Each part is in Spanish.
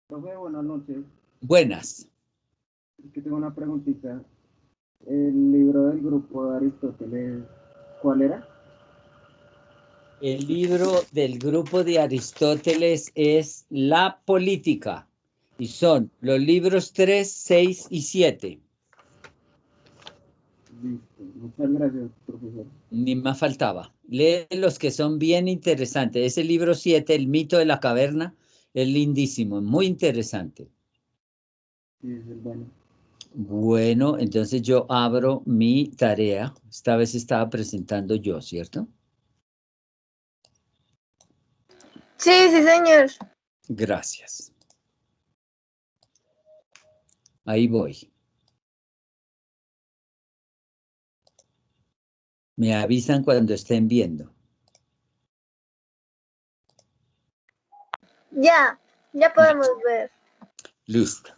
Profe, buenas noches. Buenas. Es que tengo una preguntita. El libro del grupo de Aristóteles, ¿cuál era? El libro del grupo de Aristóteles es La Política y son los libros 3, 6 y 7. Listo. Muchas gracias, profesor. Ni más faltaba. Lee los que son bien interesantes. Ese libro 7, El mito de la caverna, es lindísimo, muy interesante. Sí, es bueno. Bueno, entonces yo abro mi tarea. Esta vez estaba presentando yo, ¿cierto? Sí, sí, señor. Gracias. Ahí voy. Me avisan cuando estén viendo. Ya podemos ver. Listo.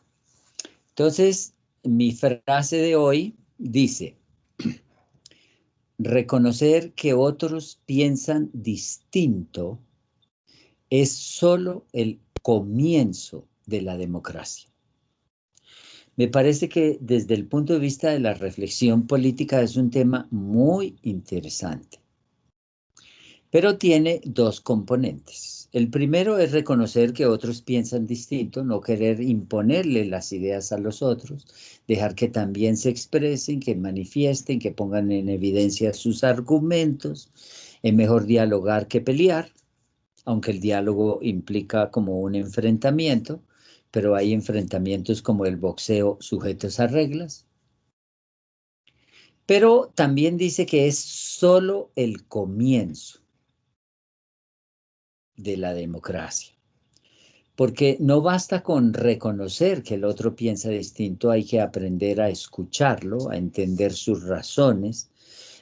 Entonces, mi frase de hoy dice, reconocer que otros piensan distinto es solo el comienzo de la democracia. Me parece que desde el punto de vista de la reflexión política es un tema muy interesante, pero tiene dos componentes. El primero es reconocer que otros piensan distinto, no querer imponerle las ideas a los otros, dejar que también se expresen, que manifiesten, que pongan en evidencia sus argumentos. Es mejor dialogar que pelear, aunque el diálogo implica como un enfrentamiento, pero hay enfrentamientos como el boxeo sujetos a reglas. Pero también dice que es solo el comienzo de la democracia. Porque no basta con reconocer que el otro piensa distinto, hay que aprender a escucharlo, a entender sus razones,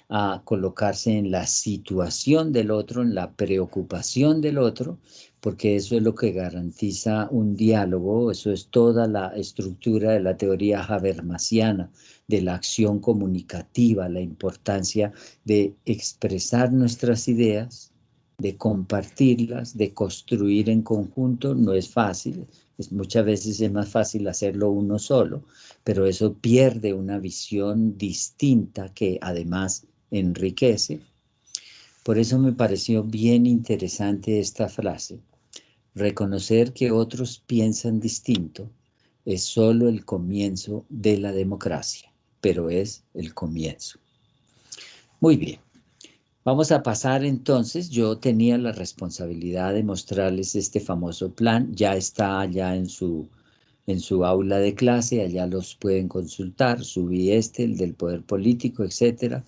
a colocarse en la situación del otro, en la preocupación del otro, porque eso es lo que garantiza un diálogo, eso es toda la estructura de la teoría habermasiana de la acción comunicativa, la importancia de expresar nuestras ideas, de compartirlas, de construir en conjunto. No es fácil, muchas veces es más fácil hacerlo uno solo, pero eso pierde una visión distinta que además enriquece. Por eso me pareció bien interesante esta frase. Reconocer que otros piensan distinto es solo el comienzo de la democracia, pero es el comienzo. Muy bien. Vamos a pasar entonces, yo tenía la responsabilidad de mostrarles este famoso plan, ya está allá en su aula de clase, allá los pueden consultar, subí el del poder político, etcétera.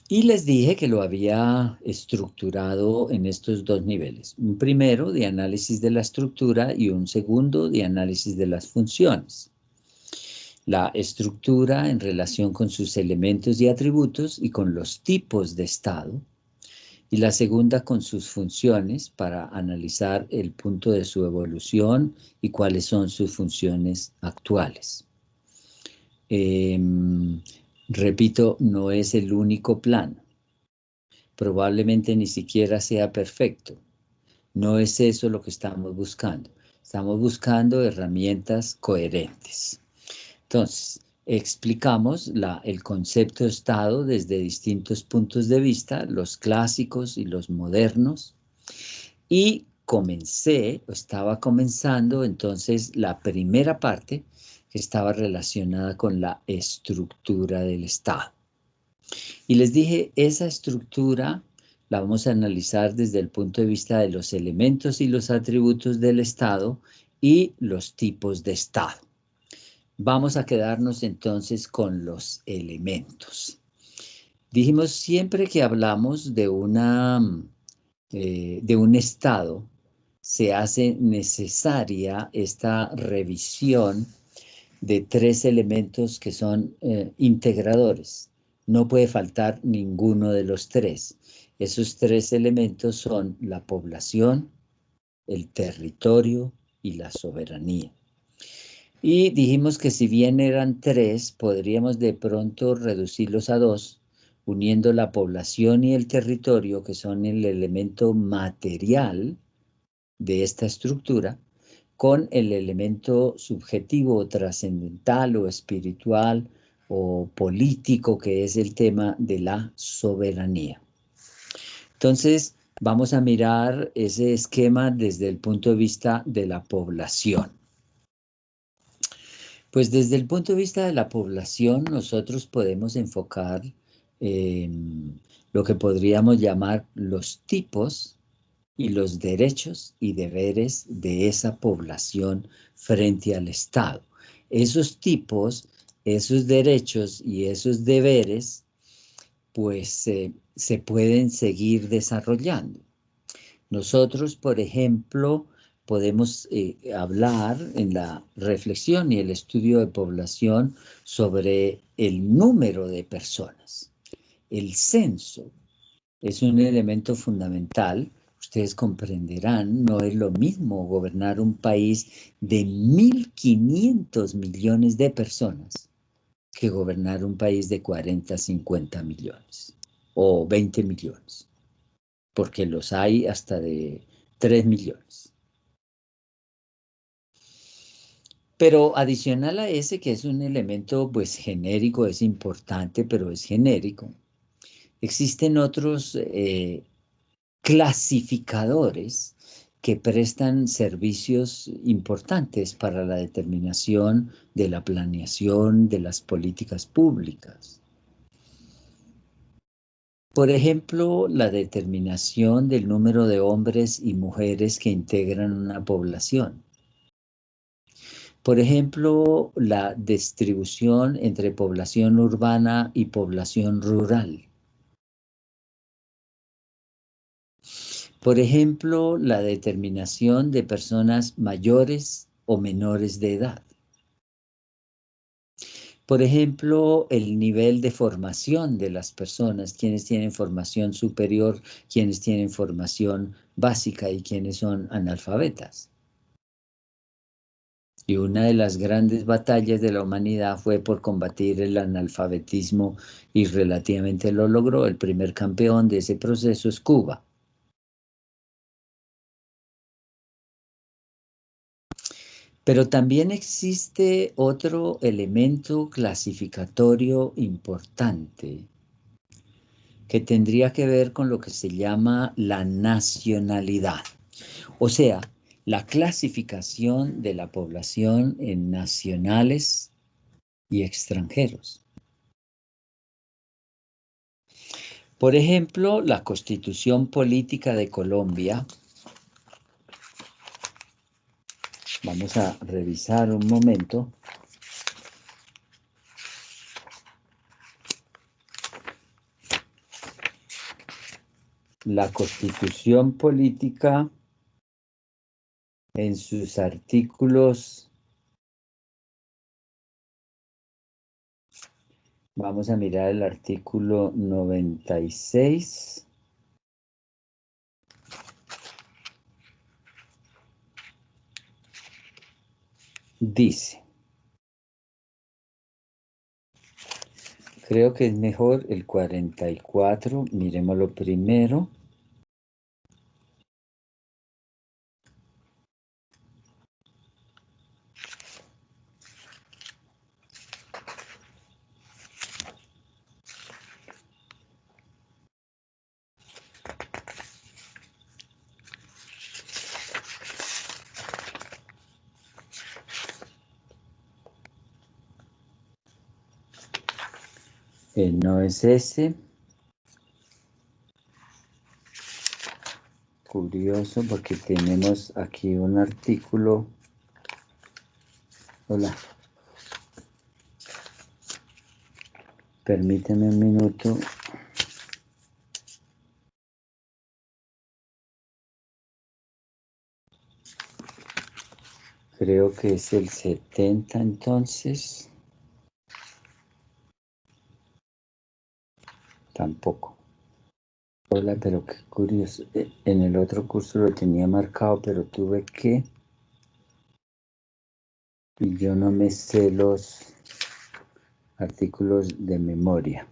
Y les dije que lo había estructurado en estos dos niveles, un primero de análisis de la estructura y un segundo de análisis de las funciones. La estructura en relación con sus elementos y atributos y con los tipos de estado, y la segunda con sus funciones para analizar el punto de su evolución y cuáles son sus funciones actuales. Repito, no es el único plan, probablemente ni siquiera sea perfecto, no es eso lo que estamos buscando herramientas coherentes. Entonces, explicamos el concepto de Estado desde distintos puntos de vista, los clásicos y los modernos, y estaba comenzando entonces la primera parte que estaba relacionada con la estructura del Estado. Y les dije, esa estructura la vamos a analizar desde el punto de vista de los elementos y los atributos del Estado y los tipos de Estado. Vamos a quedarnos entonces con los elementos. Dijimos siempre que hablamos de un estado, se hace necesaria esta revisión de tres elementos que son integradores. No puede faltar ninguno de los tres. Esos tres elementos son la población, el territorio y la soberanía. Y dijimos que si bien eran tres, podríamos de pronto reducirlos a dos, uniendo la población y el territorio, que son el elemento material de esta estructura con el elemento subjetivo o trascendental o espiritual o político que es el tema de la soberanía. Entonces, vamos a mirar ese esquema desde el punto de vista de la población. Pues desde el punto de vista de la población, nosotros podemos enfocar lo que podríamos llamar los tipos y los derechos y deberes de esa población frente al Estado. Esos tipos, esos derechos y esos deberes, pues se pueden seguir desarrollando. Nosotros, por ejemplo, podemos hablar en la reflexión y el estudio de población sobre el número de personas. El censo es un elemento fundamental. Ustedes comprenderán, no es lo mismo gobernar un país de 1.500 millones de personas que gobernar un país de 40, 50 millones o 20 millones, porque los hay hasta de 3 millones. Pero adicional a ese, que es un elemento pues genérico, es importante, pero es genérico, existen otros clasificadores que prestan servicios importantes para la determinación de la planeación de las políticas públicas. Por ejemplo, la determinación del número de hombres y mujeres que integran una población. Por ejemplo, la distribución entre población urbana y población rural. Por ejemplo, la determinación de personas mayores o menores de edad. Por ejemplo, el nivel de formación de las personas, quienes tienen formación superior, quienes tienen formación básica y quienes son analfabetas. Y una de las grandes batallas de la humanidad fue por combatir el analfabetismo y relativamente lo logró. El primer campeón de ese proceso es Cuba. Pero también existe otro elemento clasificatorio importante que tendría que ver con lo que se llama la nacionalidad, o sea, la clasificación de la población en nacionales y extranjeros. Por ejemplo, la Constitución Política de Colombia. Vamos a revisar un momento. La Constitución Política en sus artículos, vamos a mirar el artículo 96. Dice, creo que es mejor el 44, miremoslo primero. No es ese. Curioso porque tenemos aquí un artículo. Hola. Permíteme un minuto. Creo que es el 70 entonces. Tampoco. Hola, pero qué curioso. En el otro curso lo tenía marcado, pero tuve que... Y yo no me sé los artículos de memoria.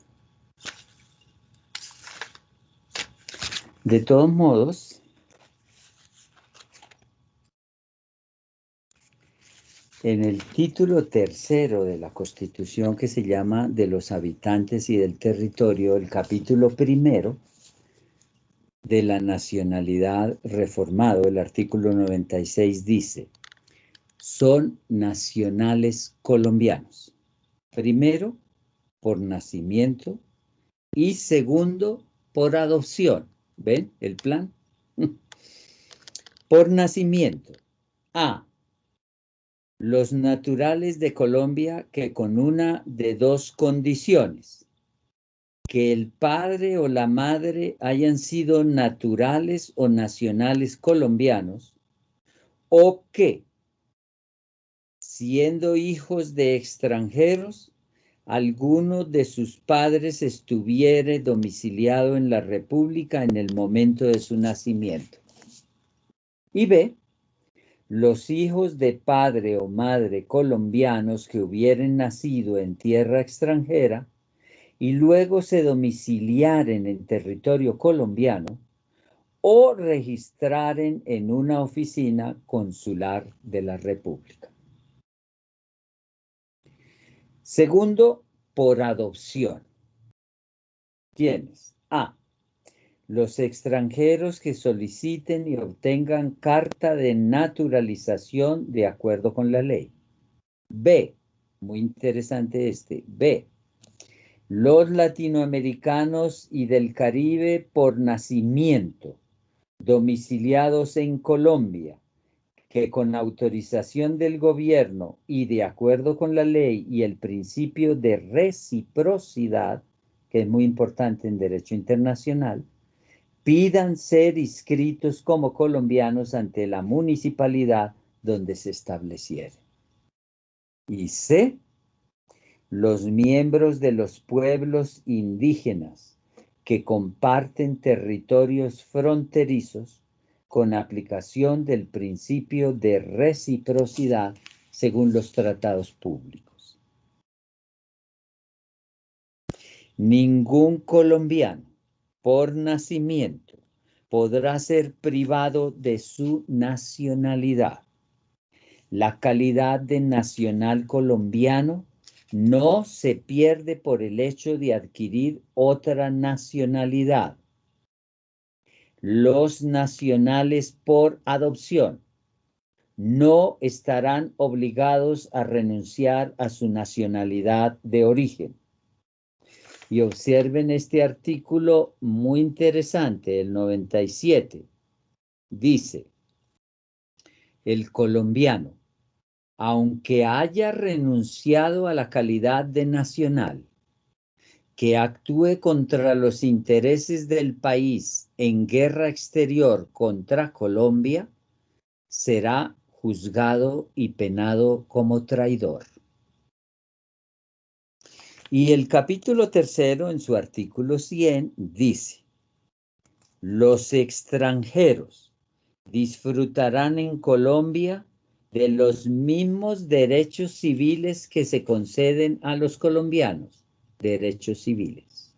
De todos modos, En el título tercero de la Constitución, que se llama de los habitantes y del territorio, el capítulo primero de la nacionalidad reformado, el artículo 96 dice: son nacionales colombianos. Primero, por nacimiento, y segundo, por adopción. ¿Ven el plan? Por nacimiento. A. Los naturales de Colombia que con una de dos condiciones: que el padre o la madre hayan sido naturales o nacionales colombianos, o que, siendo hijos de extranjeros, alguno de sus padres estuviere domiciliado en la República en el momento de su nacimiento. Y B, los hijos de padre o madre colombianos que hubieren nacido en tierra extranjera y luego se domiciliaren en territorio colombiano o registraren en una oficina consular de la República. Segundo, por adopción. ¿Quiénes? A. Los extranjeros que soliciten y obtengan carta de naturalización de acuerdo con la ley. B. Muy interesante este. B. Los latinoamericanos y del Caribe por nacimiento, domiciliados en Colombia, que con autorización del gobierno y de acuerdo con la ley y el principio de reciprocidad, que es muy importante en derecho internacional, pidan ser inscritos como colombianos ante la municipalidad donde se establecieren. Y C, los miembros de los pueblos indígenas que comparten territorios fronterizos con aplicación del principio de reciprocidad según los tratados públicos. Ningún colombiano por nacimiento podrá ser privado de su nacionalidad. La calidad de nacional colombiano no se pierde por el hecho de adquirir otra nacionalidad. Los nacionales por adopción no estarán obligados a renunciar a su nacionalidad de origen. Y observen este artículo muy interesante, el 97. Dice: el colombiano, aunque haya renunciado a la calidad de nacional, que actúe contra los intereses del país en guerra exterior contra Colombia, será juzgado y penado como traidor. Y el capítulo tercero, en su artículo 100, dice: los extranjeros disfrutarán en Colombia de los mismos derechos civiles que se conceden a los colombianos, derechos civiles.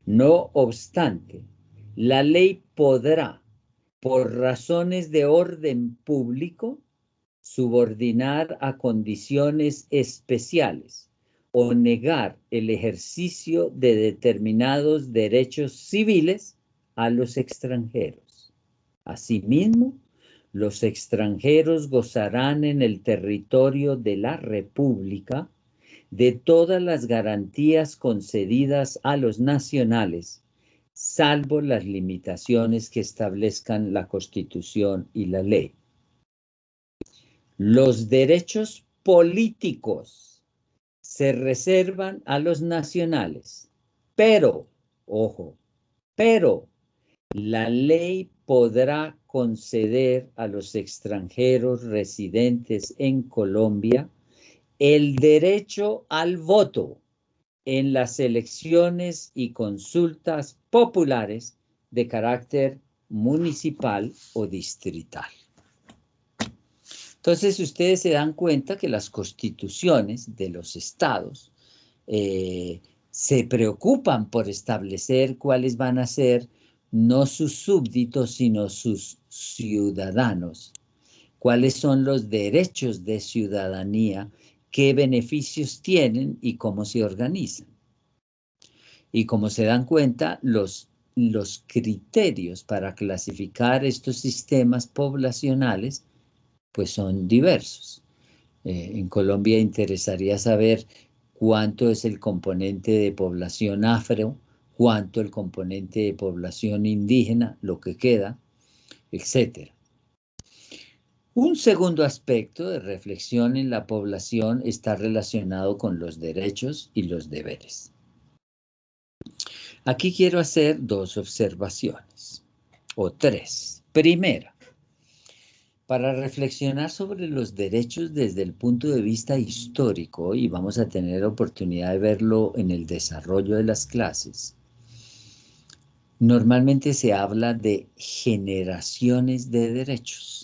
No obstante, la ley podrá, por razones de orden público, subordinar a condiciones especiales o negar el ejercicio de determinados derechos civiles a los extranjeros. Asimismo, los extranjeros gozarán en el territorio de la República de todas las garantías concedidas a los nacionales, salvo las limitaciones que establezcan la Constitución y la ley. Los derechos políticos se reservan a los nacionales, pero, ojo, pero la ley podrá conceder a los extranjeros residentes en Colombia el derecho al voto en las elecciones y consultas populares de carácter municipal o distrital. Entonces, ustedes se dan cuenta que las constituciones de los estados se preocupan por establecer cuáles van a ser no sus súbditos, sino sus ciudadanos, cuáles son los derechos de ciudadanía, qué beneficios tienen y cómo se organizan. Y como se dan cuenta, los criterios para clasificar estos sistemas poblacionales pues son diversos. En Colombia interesaría saber cuánto es el componente de población afro, cuánto el componente de población indígena, lo que queda, etc. Un segundo aspecto de reflexión en la población está relacionado con los derechos y los deberes. Aquí quiero hacer dos observaciones, o tres. Primera, para reflexionar sobre los derechos desde el punto de vista histórico, y vamos a tener oportunidad de verlo en el desarrollo de las clases, normalmente se habla de generaciones de derechos.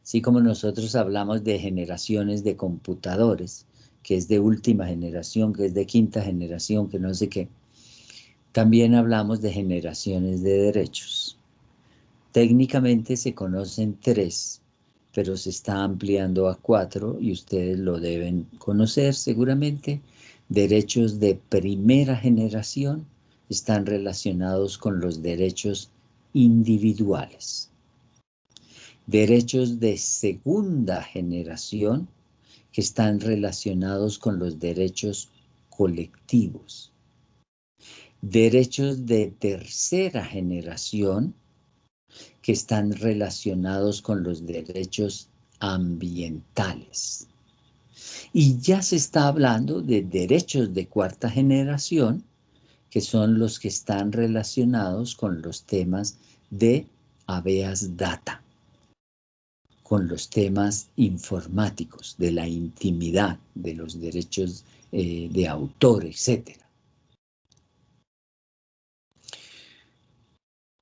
Así como nosotros hablamos de generaciones de computadores, que es de última generación, que es de quinta generación, que no sé qué, también hablamos de generaciones de derechos. Técnicamente se conocen tres, pero se está ampliando a 4 y ustedes lo deben conocer seguramente. Derechos de primera generación están relacionados con los derechos individuales. Derechos de segunda generación que están relacionados con los derechos colectivos. Derechos de tercera generación que están relacionados con los derechos ambientales. Y ya se está hablando de derechos de cuarta generación, que son los que están relacionados con los temas de habeas data, con los temas informáticos, de la intimidad, de los derechos de autor, etc.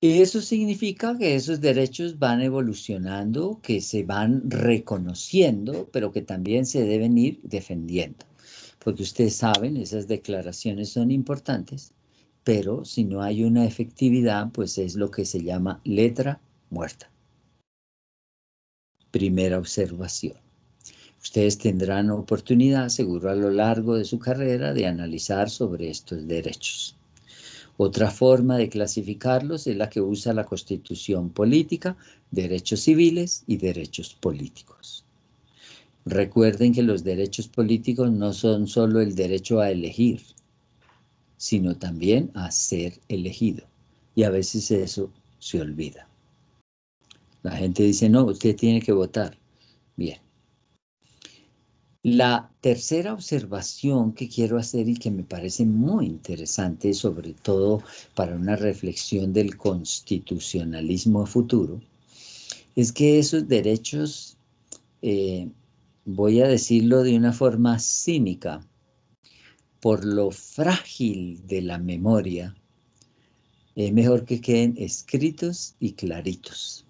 Y eso significa que esos derechos van evolucionando, que se van reconociendo, pero que también se deben ir defendiendo. Porque ustedes saben, esas declaraciones son importantes, pero si no hay una efectividad, pues es lo que se llama letra muerta. Primera observación. Ustedes tendrán oportunidad, seguro a lo largo de su carrera, de analizar sobre estos derechos. Otra forma de clasificarlos es la que usa la Constitución política, derechos civiles y derechos políticos. Recuerden que los derechos políticos no son solo el derecho a elegir, sino también a ser elegido. Y a veces eso se olvida. La gente dice, no, usted tiene que votar. Bien. La tercera observación que quiero hacer y que me parece muy interesante, sobre todo para una reflexión del constitucionalismo futuro, es que esos derechos, voy a decirlo de una forma cínica, por lo frágil de la memoria, es mejor que queden escritos y claritos.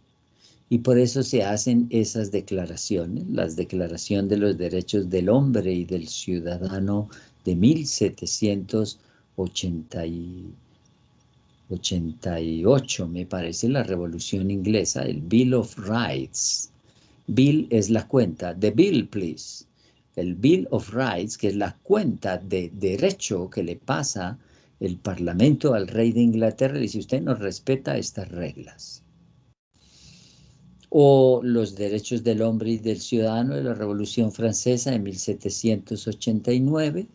Y por eso se hacen esas declaraciones, la Declaración de los Derechos del Hombre y del Ciudadano de 1788, me parece, la Revolución Inglesa, el Bill of Rights. Bill es la cuenta, the bill please. El Bill of Rights, que es la cuenta de derecho que le pasa el Parlamento al rey de Inglaterra, y dice, usted no respeta estas reglas. O los derechos del hombre y del ciudadano de la Revolución Francesa de 1789.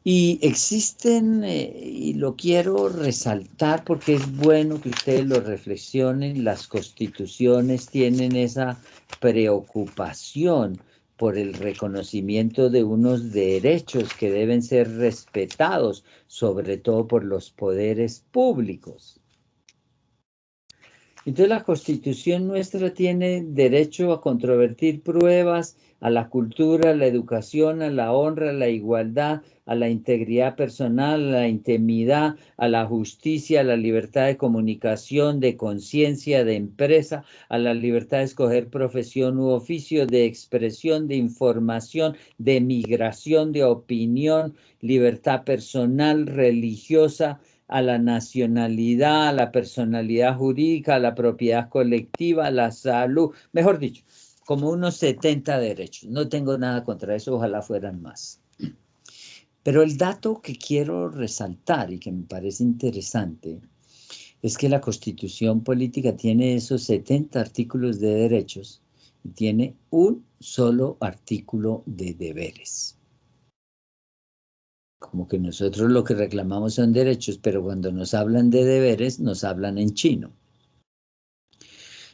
Y existen, y lo quiero resaltar porque es bueno que ustedes lo reflexionen, las constituciones tienen esa preocupación por el reconocimiento de unos derechos que deben ser respetados, sobre todo por los poderes públicos. Entonces la Constitución nuestra tiene derecho a controvertir pruebas, a la cultura, a la educación, a la honra, a la igualdad, a la integridad personal, a la intimidad, a la justicia, a la libertad de comunicación, de conciencia, de empresa, a la libertad de escoger profesión u oficio, de expresión, de información, de migración, de opinión, libertad personal, religiosa, a la nacionalidad, a la personalidad jurídica, a la propiedad colectiva, a la salud, mejor dicho, como unos 70 derechos. No tengo nada contra eso, ojalá fueran más. Pero el dato que quiero resaltar y que me parece interesante es que la Constitución Política tiene esos 70 artículos de derechos y tiene un solo artículo de deberes. Como que nosotros lo que reclamamos son derechos, pero cuando nos hablan de deberes, nos hablan en chino.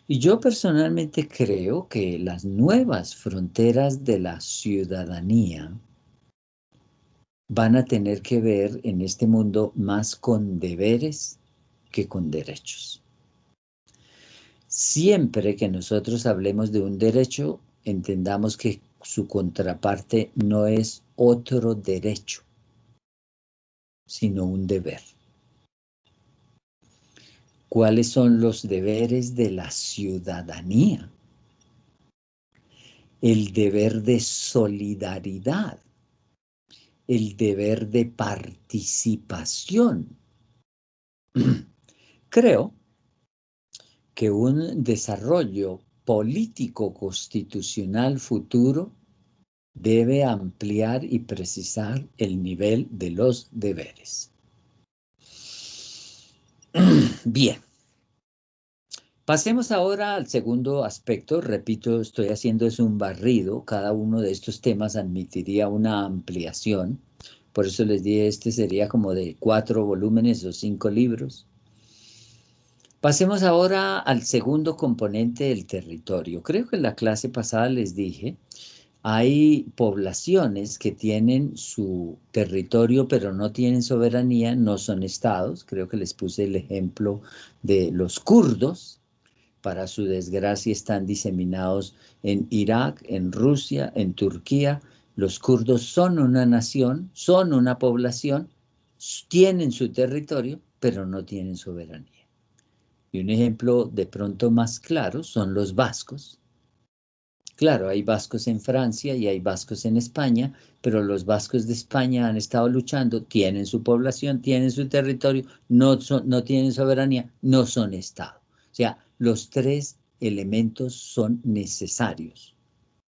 Y yo personalmente creo que las nuevas fronteras de la ciudadanía van a tener que ver en este mundo más con deberes que con derechos. Siempre que nosotros hablemos de un derecho, entendamos que su contraparte no es otro derecho, sino un deber. ¿Cuáles son los deberes de la ciudadanía? El deber de solidaridad, el deber de participación. Creo que un desarrollo político constitucional futuro debe ampliar y precisar el nivel de los deberes. Bien. Pasemos ahora al segundo aspecto. Repito, estoy haciendo es un barrido. Cada uno de estos temas admitiría una ampliación. Por eso les dije, este sería como de 4 volúmenes o 5 libros. Pasemos ahora al segundo componente del territorio. Creo que en la clase pasada les dije, hay poblaciones que tienen su territorio pero no tienen soberanía, no son estados. Creo que les puse el ejemplo de los kurdos. Para su desgracia están diseminados en Irak, en Rusia, en Turquía. Los kurdos son una nación, son una población, tienen su territorio, pero no tienen soberanía. Y un ejemplo de pronto más claro son los vascos. Claro, hay vascos en Francia y hay vascos en España, pero los vascos de España han estado luchando, tienen su población, tienen su territorio, no tienen soberanía, no son Estado. O sea, los 3 elementos son necesarios,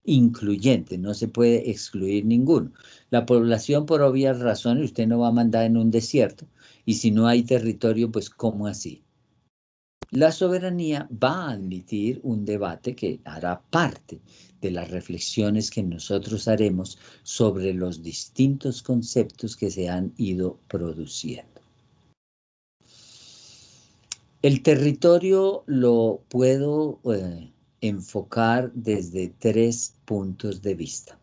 incluyentes, no se puede excluir ninguno. La población, por obvias razones, usted no va a mandar en un desierto, y si no hay territorio, pues ¿cómo así? La soberanía va a admitir un debate que hará parte de las reflexiones que nosotros haremos sobre los distintos conceptos que se han ido produciendo. El territorio lo puedo enfocar desde 3 puntos de vista.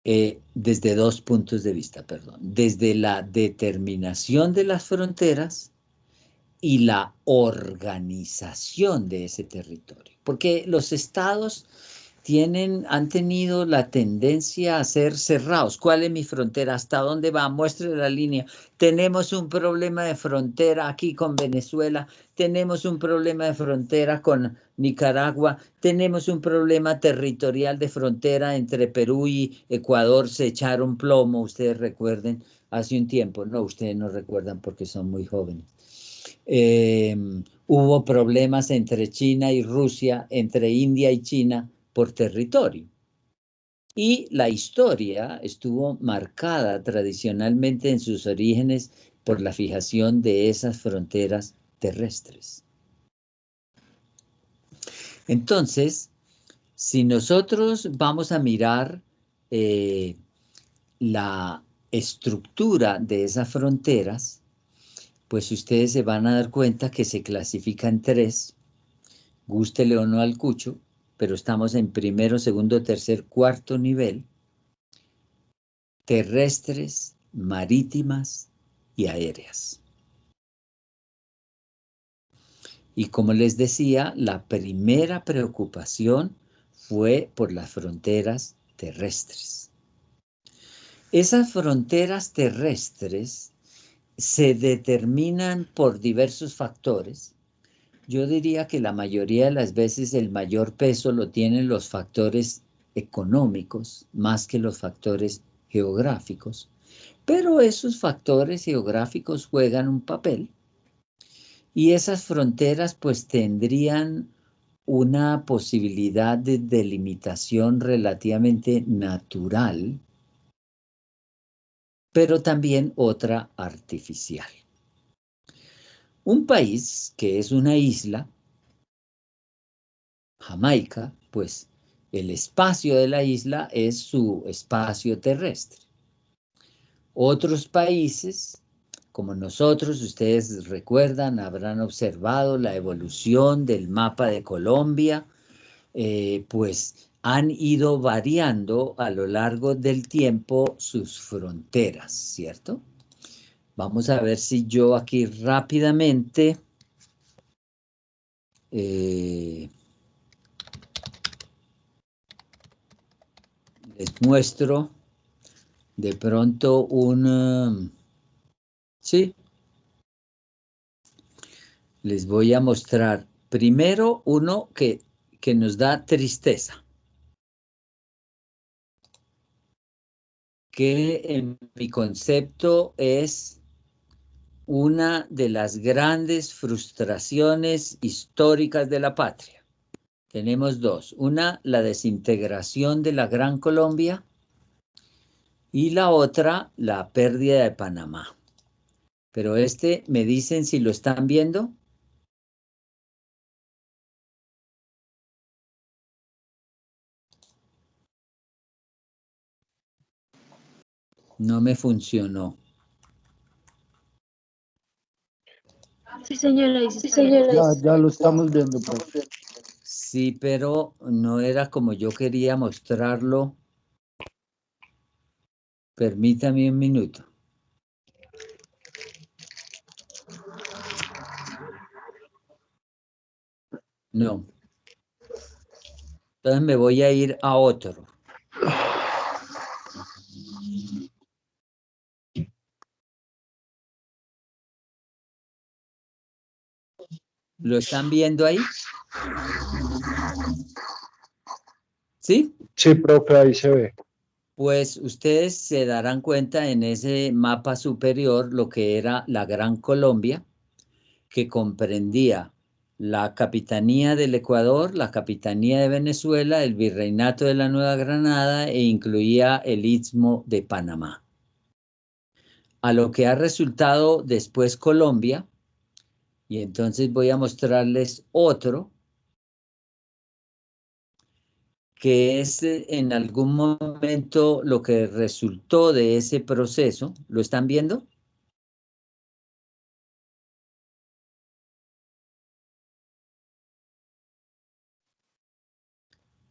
Desde 2 puntos de vista, perdón. Desde la determinación de las fronteras y la organización de ese territorio. Porque los estados han tenido la tendencia a ser cerrados. ¿Cuál es mi frontera? ¿Hasta dónde va? Muestre la línea. Tenemos un problema de frontera aquí con Venezuela, tenemos un problema de frontera con Nicaragua, tenemos un problema territorial de frontera entre Perú y Ecuador, se echaron plomo, ustedes recuerden, hace un tiempo. No, ustedes no recuerdan porque son muy jóvenes. Hubo problemas entre China y Rusia, entre India y China, por territorio. Y la historia estuvo marcada tradicionalmente en sus orígenes por la fijación de esas fronteras terrestres. Entonces, si nosotros vamos a mirar la estructura de esas fronteras, pues ustedes se van a dar cuenta que se clasifican 3, gústele o no al cucho, pero estamos en primero, segundo, tercer, cuarto nivel: terrestres, marítimas y aéreas. Y como les decía, la primera preocupación fue por las fronteras terrestres. Esas fronteras terrestres se determinan por diversos factores. Yo diría que la mayoría de las veces el mayor peso lo tienen los factores económicos más que los factores geográficos, Pero esos factores geográficos juegan un papel y esas fronteras pues tendrían una posibilidad de delimitación relativamente natural, pero también otra artificial. Un país que es una isla, Jamaica, pues el espacio de la isla es su espacio terrestre. Otros países, como nosotros, ustedes recuerdan, habrán observado la evolución del mapa de Colombia, pues han ido variando a lo largo del tiempo sus fronteras, ¿cierto? Vamos a ver si yo aquí rápidamente les muestro de pronto sí, les voy a mostrar primero uno que nos da tristeza, que en mi concepto es una de las grandes frustraciones históricas de la patria. Tenemos dos, una, la desintegración de la Gran Colombia y la otra, la pérdida de Panamá. Pero me dicen si lo están viendo. No me funcionó. Sí, señora, ahí se está viendo. Ya lo estamos viendo, profe. Sí, pero no era como yo quería mostrarlo. Permítame un minuto. No. Entonces me voy a ir a otro. ¿Lo están viendo ahí? ¿Sí? Sí, profe, ahí se ve. Pues ustedes se darán cuenta en ese mapa superior lo que era la Gran Colombia, que comprendía la Capitanía del Ecuador, la Capitanía de Venezuela, el Virreinato de la Nueva Granada e incluía el Istmo de Panamá. A lo que ha resultado después Colombia, y entonces voy a mostrarles otro, que es en algún momento lo que resultó de ese proceso. ¿Lo están viendo?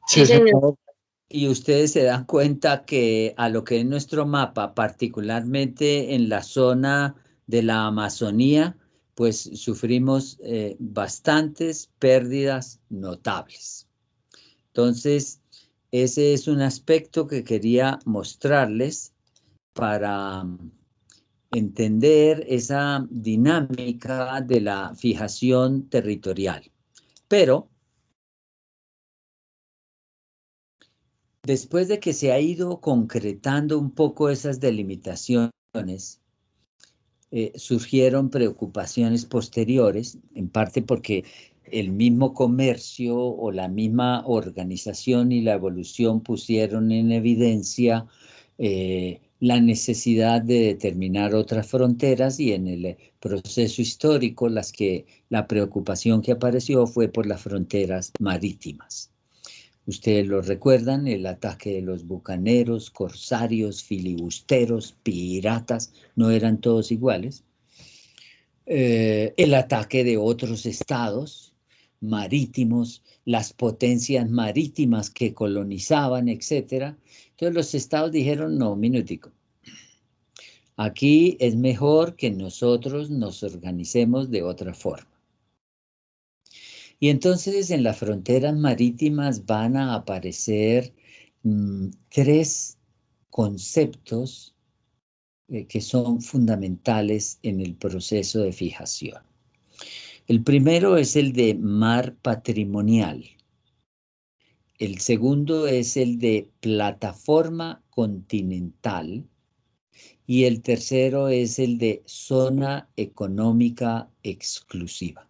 Sí, señor. Y ustedes se dan cuenta que a lo que es nuestro mapa, particularmente en la zona de la Amazonía, pues sufrimos bastantes pérdidas notables. Entonces, ese es un aspecto que quería mostrarles para entender esa dinámica de la fijación territorial. Pero después de que se ha ido concretando un poco esas delimitaciones, surgieron preocupaciones posteriores, en parte porque el mismo comercio o la misma organización y la evolución pusieron en evidencia la necesidad de determinar otras fronteras, y en el proceso histórico la preocupación que apareció fue por las fronteras marítimas. Ustedes lo recuerdan, el ataque de los bucaneros, corsarios, filibusteros, piratas, no eran todos iguales. El ataque de otros estados marítimos, las potencias marítimas que colonizaban, etc. Entonces los estados dijeron, no, minutico, aquí es mejor que nosotros nos organicemos de otra forma. Y entonces en las fronteras marítimas van a aparecer tres conceptos que son fundamentales en el proceso de fijación. El primero es el de mar patrimonial. El segundo es el de plataforma continental. y el tercero es el de zona económica exclusiva.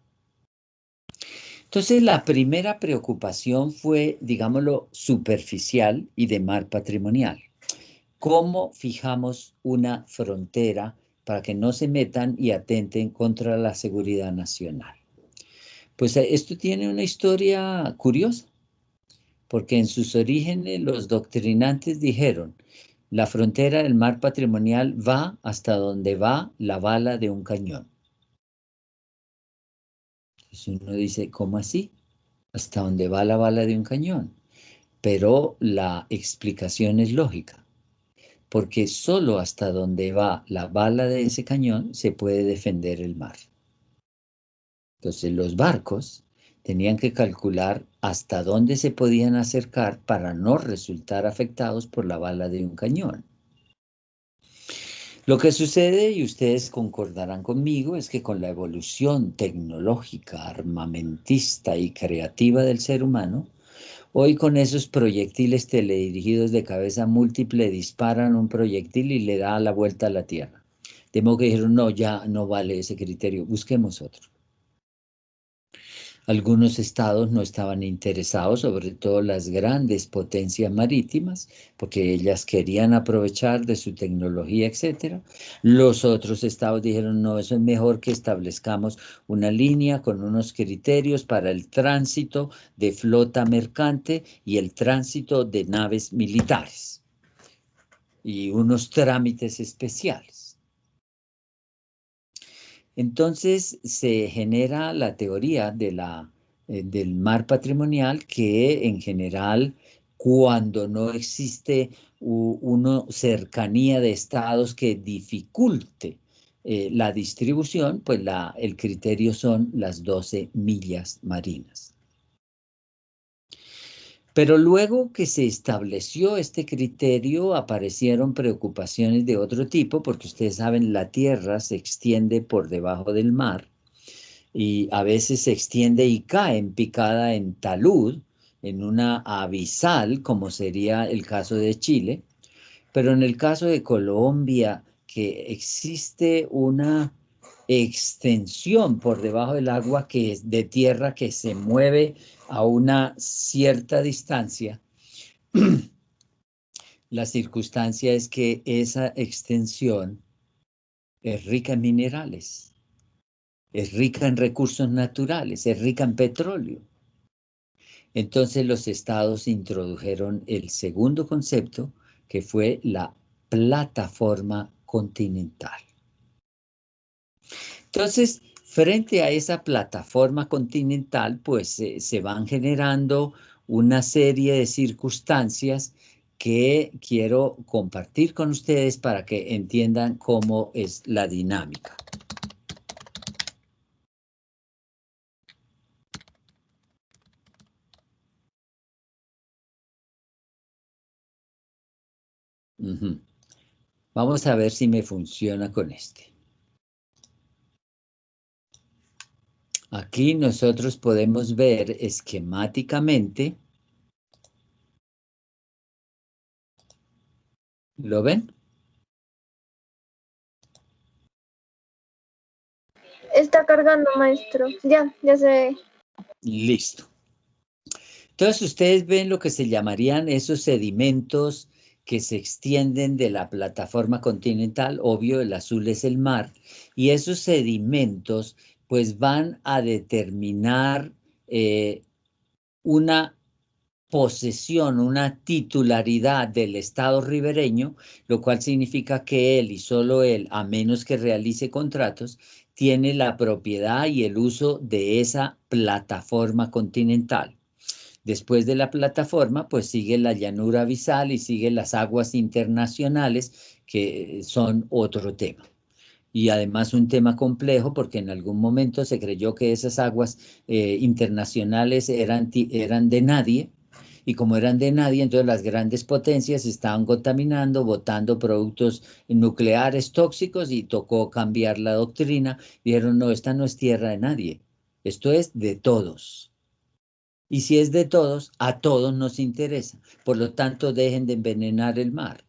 Entonces, la primera preocupación fue, digámoslo, superficial y de mar patrimonial. ¿Cómo fijamos una frontera para que no se metan y atenten contra la seguridad nacional? Pues esto tiene una historia curiosa, porque en sus orígenes los doctrinantes dijeron, la frontera del mar patrimonial va hasta donde va la bala de un cañón. Entonces uno dice, ¿cómo así? Hasta donde va la bala de un cañón. Pero la explicación es lógica, porque solo hasta donde va la bala de ese cañón se puede defender el mar. Entonces los barcos tenían que calcular hasta dónde se podían acercar para no resultar afectados por la bala de un cañón. Lo que sucede, y ustedes concordarán conmigo, es que con la evolución tecnológica, armamentista y creativa del ser humano, hoy con esos proyectiles teledirigidos de cabeza múltiple disparan un proyectil y le da la vuelta a la Tierra. De modo que dijeron, no, ya no vale ese criterio, busquemos otro. Algunos estados no estaban interesados, sobre todo las grandes potencias marítimas, porque ellas querían aprovechar de su tecnología, etc. Los otros estados dijeron, no, eso es mejor que establezcamos una línea con unos criterios para el tránsito de flota mercante y el tránsito de naves militares y unos trámites especiales. Entonces se genera la teoría de del mar patrimonial que en general cuando no existe una cercanía de estados que dificulte la distribución, pues el criterio son las 12 millas marinas. Pero luego que se estableció este criterio, aparecieron preocupaciones de otro tipo, porque ustedes saben, la Tierra se extiende por debajo del mar y a veces se extiende y cae en picada en talud, en una abisal, como sería el caso de Chile. Pero en el caso de Colombia, que existe una extensión por debajo del agua que es de tierra que se mueve a una cierta distancia, la circunstancia es que esa extensión es rica en minerales, es rica en recursos naturales, es rica en petróleo. Entonces los estados introdujeron el segundo concepto, que fue la plataforma continental. Entonces, frente a esa plataforma continental, pues se van generando una serie de circunstancias que quiero compartir con ustedes para que entiendan cómo es la dinámica. Vamos a ver si me funciona con este. Aquí nosotros podemos ver esquemáticamente. ¿Lo ven? Está cargando, maestro. Ya se ve. Listo. Entonces ustedes ven lo que se llamarían esos sedimentos que se extienden de la plataforma continental. Obvio, el azul es el mar. Y esos sedimentos pues van a determinar una posesión, una titularidad del Estado ribereño, lo cual significa que él y solo él, a menos que realice contratos, tiene la propiedad y el uso de esa plataforma continental. Después de la plataforma, pues sigue la llanura abisal y sigue las aguas internacionales, que son otro tema. Y además un tema complejo porque en algún momento se creyó que esas aguas internacionales eran de nadie, y como eran de nadie, entonces las grandes potencias estaban contaminando, botando productos nucleares tóxicos y tocó cambiar la doctrina. Dijeron, no, esta no es tierra de nadie, esto es de todos. Y si es de todos, a todos nos interesa. Por lo tanto, dejen de envenenar el mar.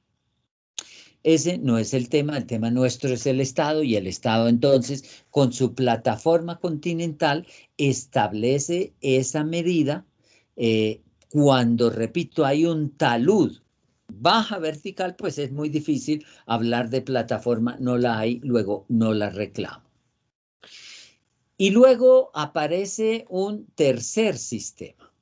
Ese no es el tema nuestro es el Estado, y el Estado entonces con su plataforma continental establece esa medida cuando, repito, hay un talud baja vertical, pues es muy difícil hablar de plataforma, no la hay, luego no la reclamo. Y luego aparece un tercer sistema.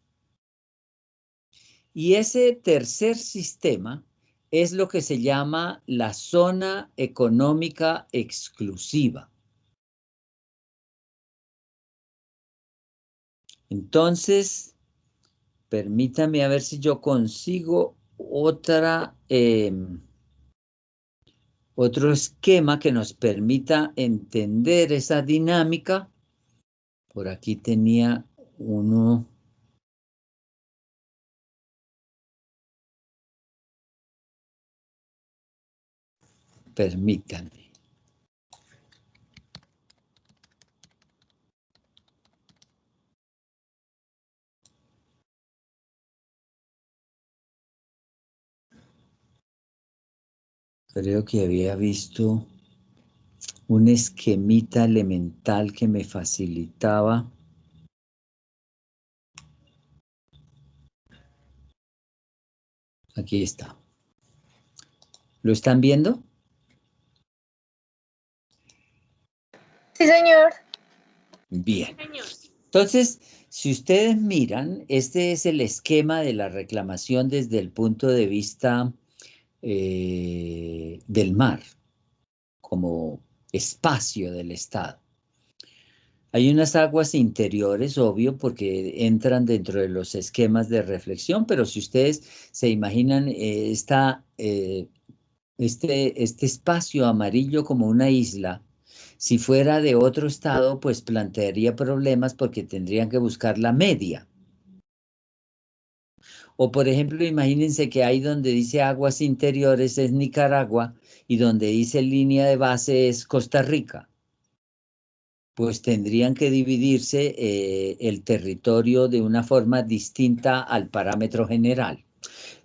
Y ese tercer sistema es lo que se llama la zona económica exclusiva. Entonces, permítame a ver si yo consigo otro esquema que nos permita entender esa dinámica. Por aquí tenía uno. Permítanme. Creo que había visto un esquemita elemental que me facilitaba. Aquí está. ¿Lo están viendo? Sí, señor. Bien. Entonces, si ustedes miran, este es el esquema de la reclamación desde el punto de vista del mar, como espacio del Estado. Hay unas aguas interiores, obvio, porque entran dentro de los esquemas de reflexión, pero si ustedes se imaginan este espacio amarillo como una isla, si fuera de otro estado, pues plantearía problemas porque tendrían que buscar la media. O por ejemplo, imagínense que ahí donde dice aguas interiores es Nicaragua y donde dice línea de base es Costa Rica. Pues tendrían que dividirse el territorio de una forma distinta al parámetro general.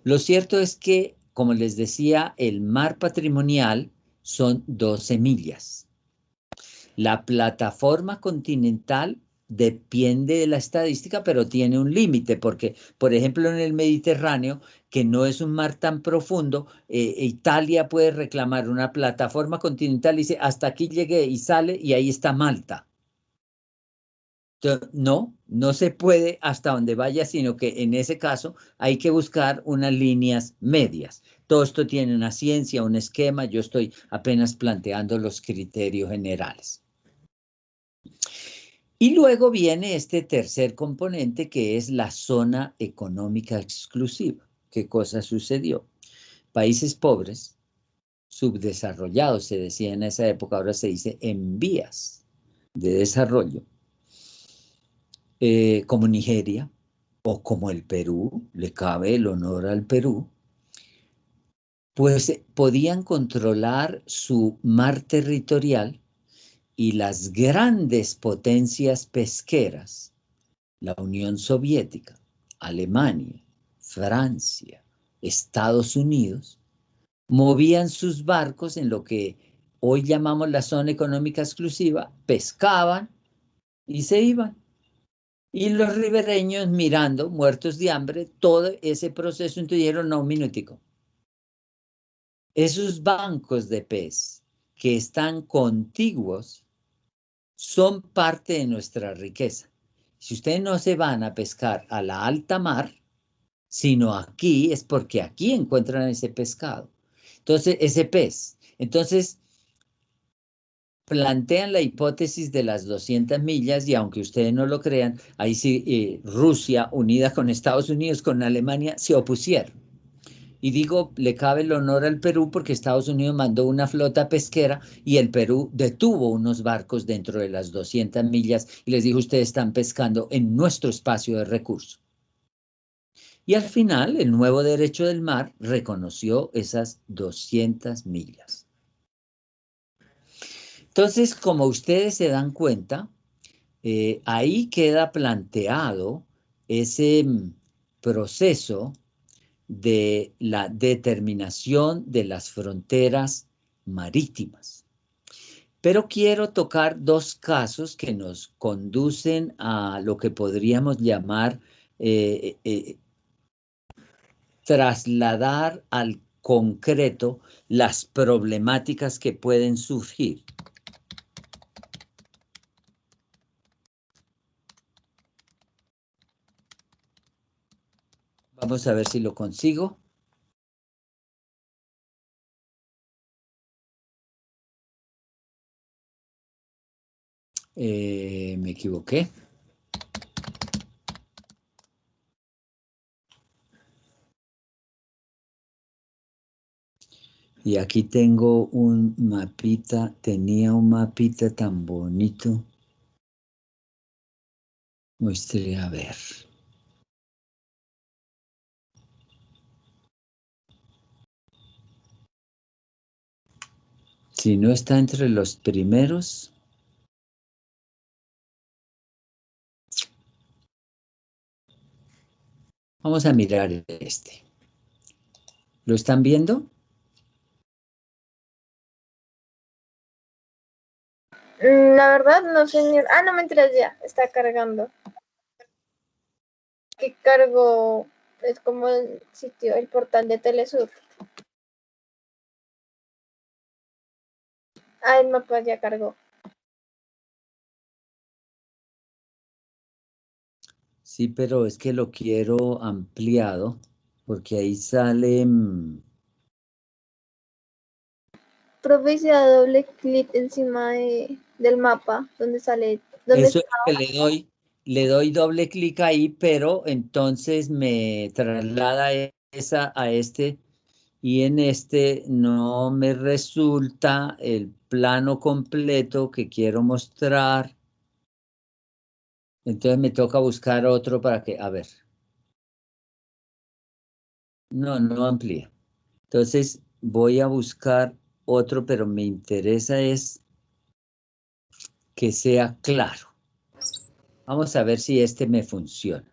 Lo cierto es que, como les decía, el mar patrimonial son 12 millas. La plataforma continental depende de la estadística, pero tiene un límite, porque, por ejemplo, en el Mediterráneo, que no es un mar tan profundo, Italia puede reclamar una plataforma continental y dice, hasta aquí llegué, y sale, y ahí está Malta. Entonces, no se puede hasta donde vaya, sino que en ese caso hay que buscar unas líneas medias. Todo esto tiene una ciencia, un esquema, yo estoy apenas planteando los criterios generales. Y luego viene este tercer componente que es la zona económica exclusiva. ¿Qué cosa sucedió? Países pobres, subdesarrollados, se decía en esa época, ahora se dice en vías de desarrollo, como Nigeria o como el Perú, le cabe el honor al Perú, pues podían controlar su mar territorial y las grandes potencias pesqueras, la Unión Soviética, Alemania, Francia, Estados Unidos, movían sus barcos en lo que hoy llamamos la zona económica exclusiva, pescaban y se iban. Y los ribereños mirando, muertos de hambre, todo ese proceso, entonces dijeron, no, un minutico. Esos bancos de pez que están contiguos son parte de nuestra riqueza. Si ustedes no se van a pescar a la alta mar, sino aquí, es porque aquí encuentran ese pescado. Entonces, ese pez. Entonces, plantean la hipótesis de las 200 millas y aunque ustedes no lo crean, ahí sí Rusia unida con Estados Unidos, con Alemania, se opusieron. Y digo, le cabe el honor al Perú porque Estados Unidos mandó una flota pesquera y el Perú detuvo unos barcos dentro de las 200 millas y les dijo, ustedes están pescando en nuestro espacio de recurso. Y al final, el nuevo derecho del mar reconoció esas 200 millas. Entonces, como ustedes se dan cuenta, ahí queda planteado ese proceso de la determinación de las fronteras marítimas. Pero quiero tocar dos casos que nos conducen a lo que podríamos llamar trasladar al concreto las problemáticas que pueden surgir. Vamos a ver si lo consigo. Me equivoqué. Y aquí tengo un mapita, tenía un mapita tan bonito. Muestre a ver. Si no está entre los primeros. Vamos a mirar este. ¿Lo están viendo? La verdad no, señor. Ah, no, mentiras, ya, está cargando. Que cargo, es como el sitio, el portal de Telesur. Ah, el mapa ya cargó. Sí, pero es que lo quiero ampliado, porque ahí sale... Profe, si da doble clic encima del mapa, donde sale, donde Eso es lo que le doy doble clic ahí, pero entonces me traslada a este, y en este no me resulta el plano completo que quiero mostrar. Entonces me toca buscar otro para que, a ver. No amplía. Entonces voy a buscar otro, pero me interesa es que sea claro. Vamos a ver si este me funciona.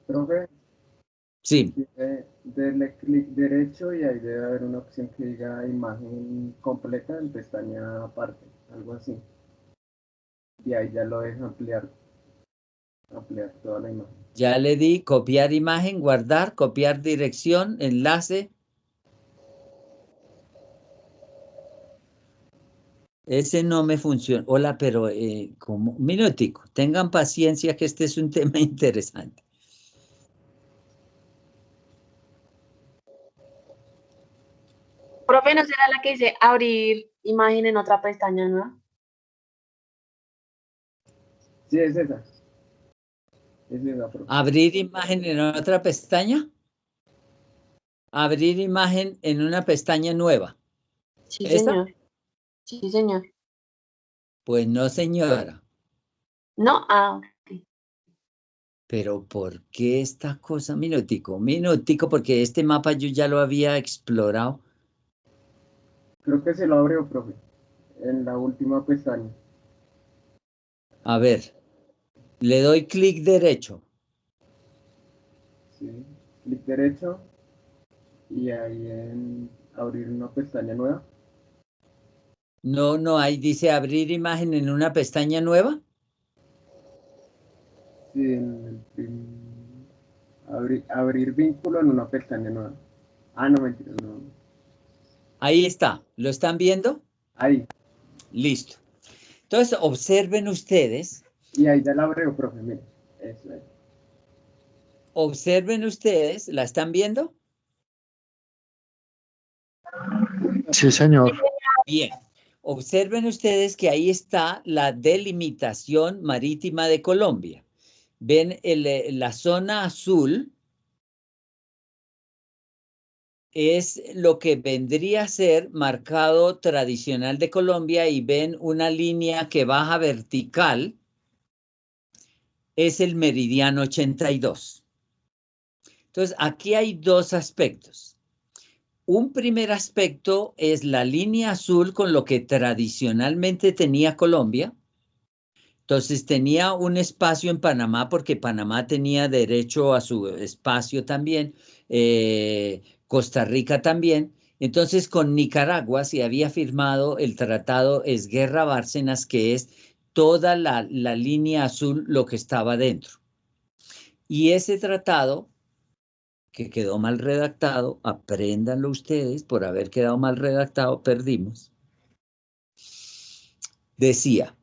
Profe, Sí, denle clic derecho y ahí debe haber una opción que diga imagen completa en pestaña aparte, algo así. Y ahí ya lo deja ampliar toda la imagen. ya le di copiar imagen, guardar, copiar dirección, enlace. Ese no me funciona. Hola, pero como un minutico, tengan paciencia que este es un tema interesante. Profe, ¿no será la que dice abrir imagen en otra pestaña, no? Sí, es esa. Es esa, profe. Abrir imagen en otra pestaña. Abrir imagen en una pestaña nueva. Sí, ¿Esa? señor. Sí, señor. Pues no, señora. No, ok. Pero ¿por qué esta cosa? Minutico, porque este mapa yo ya lo había explorado. Creo que se lo abrió, profe, en la última pestaña. A ver, le doy clic derecho. Sí, clic derecho y ahí en abrir una pestaña nueva. No, ahí dice abrir imagen en una pestaña nueva. Sí, abrir vínculo en una pestaña nueva. Ah, no, mentira, no. Ahí está, ¿lo están viendo? Ahí. Listo. Entonces, observen ustedes, Y ahí ya la abrió, profe, mire. Eso es. ¿la están viendo? Sí, señor. Bien. Observen ustedes que ahí está la delimitación marítima de Colombia. Ven la zona azul es lo que vendría a ser marcado tradicional de Colombia y ven una línea que baja vertical, es el meridiano 82. Entonces, aquí hay dos aspectos. Un primer aspecto es la línea azul con lo que tradicionalmente tenía Colombia, Entonces tenía un espacio en Panamá porque Panamá tenía derecho a su espacio también, Costa Rica también. Entonces con Nicaragua se había firmado el tratado Esguerra-Bárcenas, que es toda la línea azul lo que estaba dentro. Y ese tratado, que quedó mal redactado, apréndanlo ustedes, por haber quedado mal redactado, perdimos. Decía: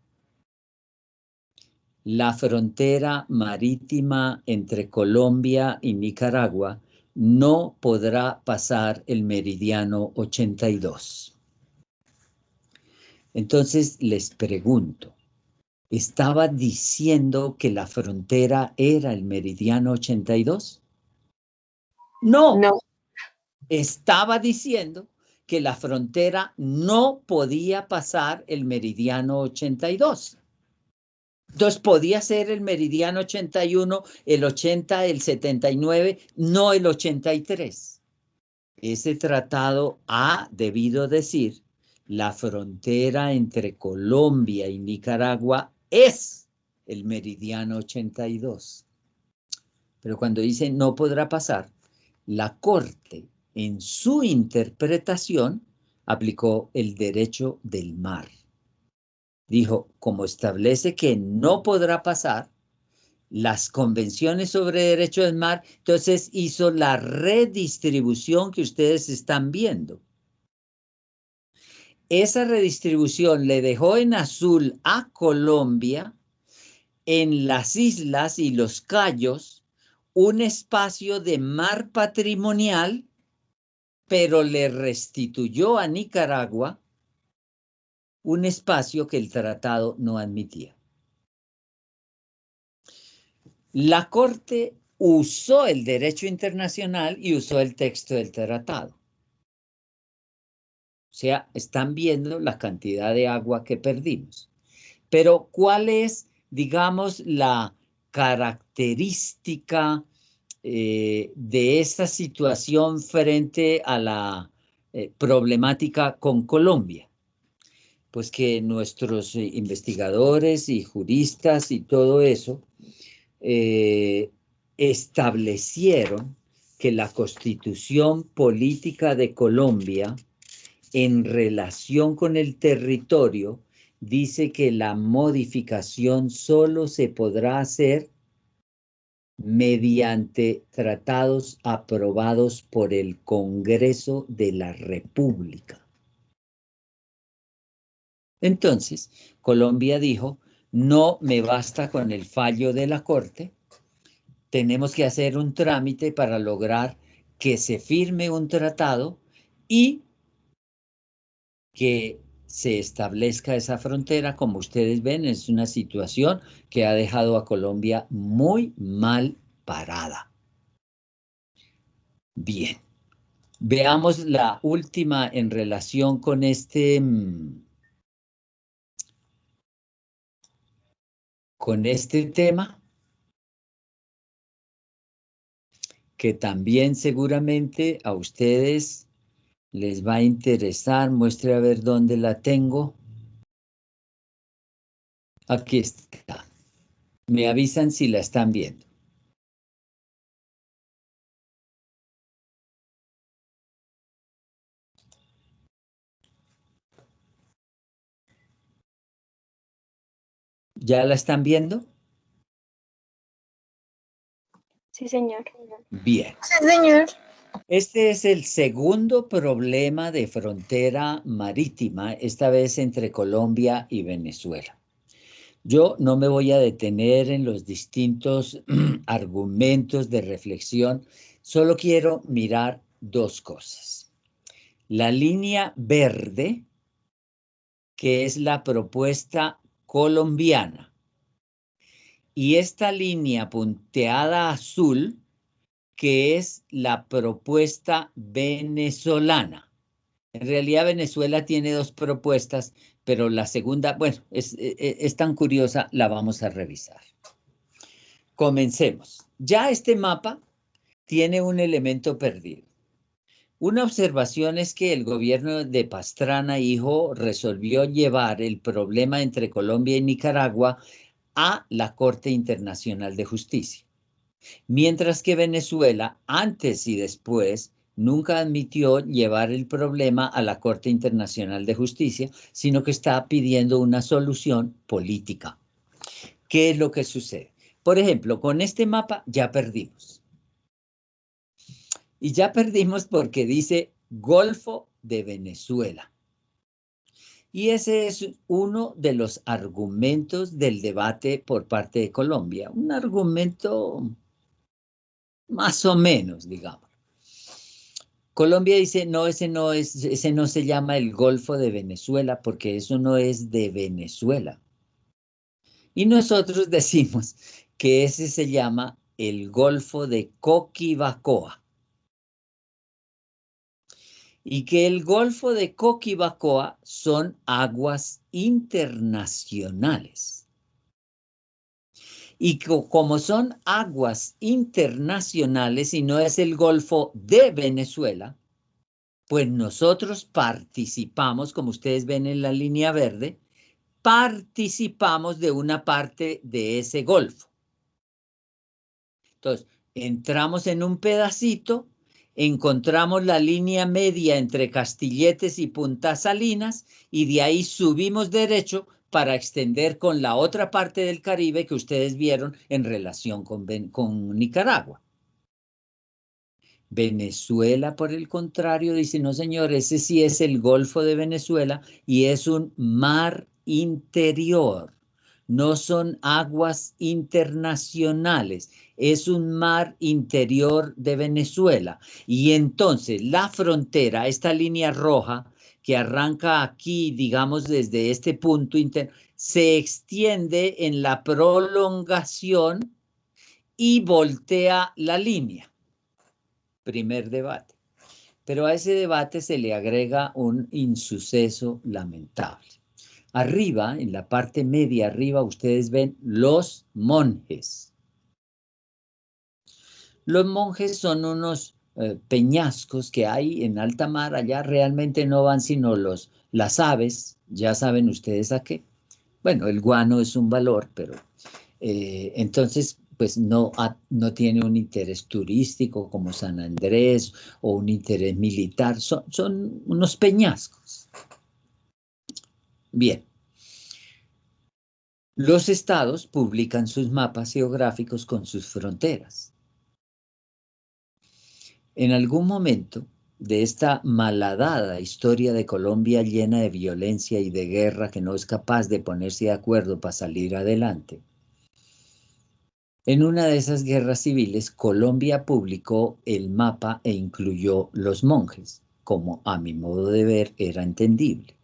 la frontera marítima entre Colombia y Nicaragua no podrá pasar el meridiano 82. Entonces les pregunto, ¿estaba diciendo que la frontera era el meridiano 82? No. No. Estaba diciendo que la frontera no podía pasar el meridiano 82. Entonces podía ser el meridiano 81, el 80, el 79, no el 83. Ese tratado ha debido decir: la frontera entre Colombia y Nicaragua es el meridiano 82. Pero cuando dice no podrá pasar, la Corte, en su interpretación, aplicó el derecho del mar. Dijo, como establece que no podrá pasar las convenciones sobre derecho del mar, entonces hizo la redistribución que ustedes están viendo. Esa redistribución le dejó en azul a Colombia, en las islas y los cayos, un espacio de mar patrimonial, pero le restituyó a Nicaragua un espacio que el tratado no admitía. La Corte usó el derecho internacional y usó el texto del tratado. O sea, están viendo la cantidad de agua que perdimos. Pero ¿cuál es, digamos, la característica de esta situación frente a la problemática con Colombia? Pues que nuestros investigadores y juristas y todo eso establecieron que la Constitución Política de Colombia, en relación con el territorio, dice que la modificación solo se podrá hacer mediante tratados aprobados por el Congreso de la República. Entonces, Colombia dijo, no me basta con el fallo de la Corte, tenemos que hacer un trámite para lograr que se firme un tratado y que se establezca esa frontera. Como ustedes ven, es una situación que ha dejado a Colombia muy mal parada. Bien, veamos la última en relación con este tema, que también seguramente a ustedes les va a interesar. Muestre a ver dónde la tengo. Aquí está. Me avisan si la están viendo. ¿Ya la están viendo? Sí, señor. Bien. Sí, señor. Este es el segundo problema de frontera marítima, esta vez entre Colombia y Venezuela. Yo no me voy a detener en los distintos argumentos de reflexión, solo quiero mirar dos cosas. La línea verde, que es la propuesta colombiana, y esta línea punteada azul, que es la propuesta venezolana. En realidad Venezuela tiene dos propuestas, pero la segunda, bueno, es tan curiosa, la vamos a revisar. Comencemos. Ya este mapa tiene un elemento perdido. Una observación es que el gobierno de Pastrana, hijo, resolvió llevar el problema entre Colombia y Nicaragua a la Corte Internacional de Justicia. Mientras que Venezuela, antes y después, nunca admitió llevar el problema a la Corte Internacional de Justicia, sino que está pidiendo una solución política. ¿Qué es lo que sucede? Por ejemplo, con este mapa ya perdimos. Y ya perdimos porque dice Golfo de Venezuela. Y ese es uno de los argumentos del debate por parte de Colombia. Un argumento más o menos, digamos. Colombia dice, no, ese no se llama el Golfo de Venezuela porque eso no es de Venezuela. Y nosotros decimos que ese se llama el Golfo de Coquibacoa. Y que el Golfo de Coquibacoa son aguas internacionales. Y como son aguas internacionales y no es el Golfo de Venezuela, pues nosotros participamos, como ustedes ven en la línea verde, participamos de una parte de ese golfo. Entonces, entramos en un pedacito, encontramos la línea media entre Castilletes y Punta Salinas y de ahí subimos derecho para extender con la otra parte del Caribe que ustedes vieron en relación con Nicaragua. Venezuela, por el contrario, dice, no señor, ese sí es el Golfo de Venezuela y es un mar interior. No son aguas internacionales, es un mar interior de Venezuela. Y entonces la frontera, esta línea roja que arranca aquí, digamos, desde este punto interno, se extiende en la prolongación y voltea la línea. Primer debate. Pero a ese debate se le agrega un insuceso lamentable. Arriba, en la parte media arriba, ustedes ven los monjes. Los monjes son unos peñascos que hay en alta mar. Allá realmente no van sino las aves. Ya saben ustedes a qué. Bueno, el guano es un valor, pero entonces pues no tiene un interés turístico como San Andrés o un interés militar, son unos peñascos. Bien, los estados publican sus mapas geográficos con sus fronteras. En algún momento de esta malhadada historia de Colombia llena de violencia y de guerra que no es capaz de ponerse de acuerdo para salir adelante, en una de esas guerras civiles, Colombia publicó el mapa e incluyó los monjes, como a mi modo de ver era entendible.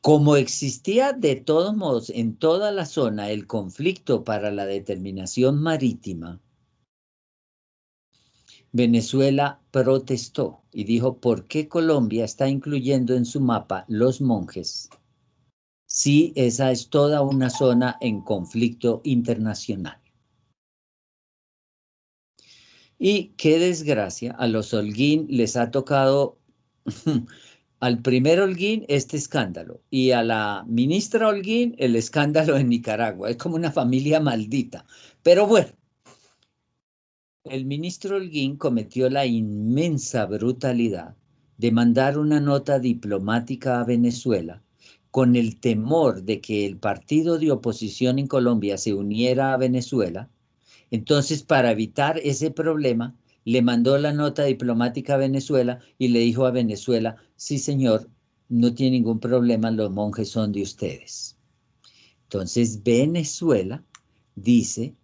Como existía de todos modos en toda la zona el conflicto para la determinación marítima, Venezuela protestó y dijo, ¿por qué Colombia está incluyendo en su mapa los monjes? Si esa es toda una zona en conflicto internacional. Y qué desgracia, a los Holguín les ha tocado, al primer Holguín este escándalo, y a la ministra Holguín el escándalo en Nicaragua. Es como una familia maldita. Pero bueno, el ministro Holguín cometió la inmensa brutalidad de mandar una nota diplomática a Venezuela con el temor de que el partido de oposición en Colombia se uniera a Venezuela. Entonces, para evitar ese problema, le mandó la nota diplomática a Venezuela y le dijo a Venezuela, sí señor, no tiene ningún problema, los monjes son de ustedes. Entonces, Venezuela dice,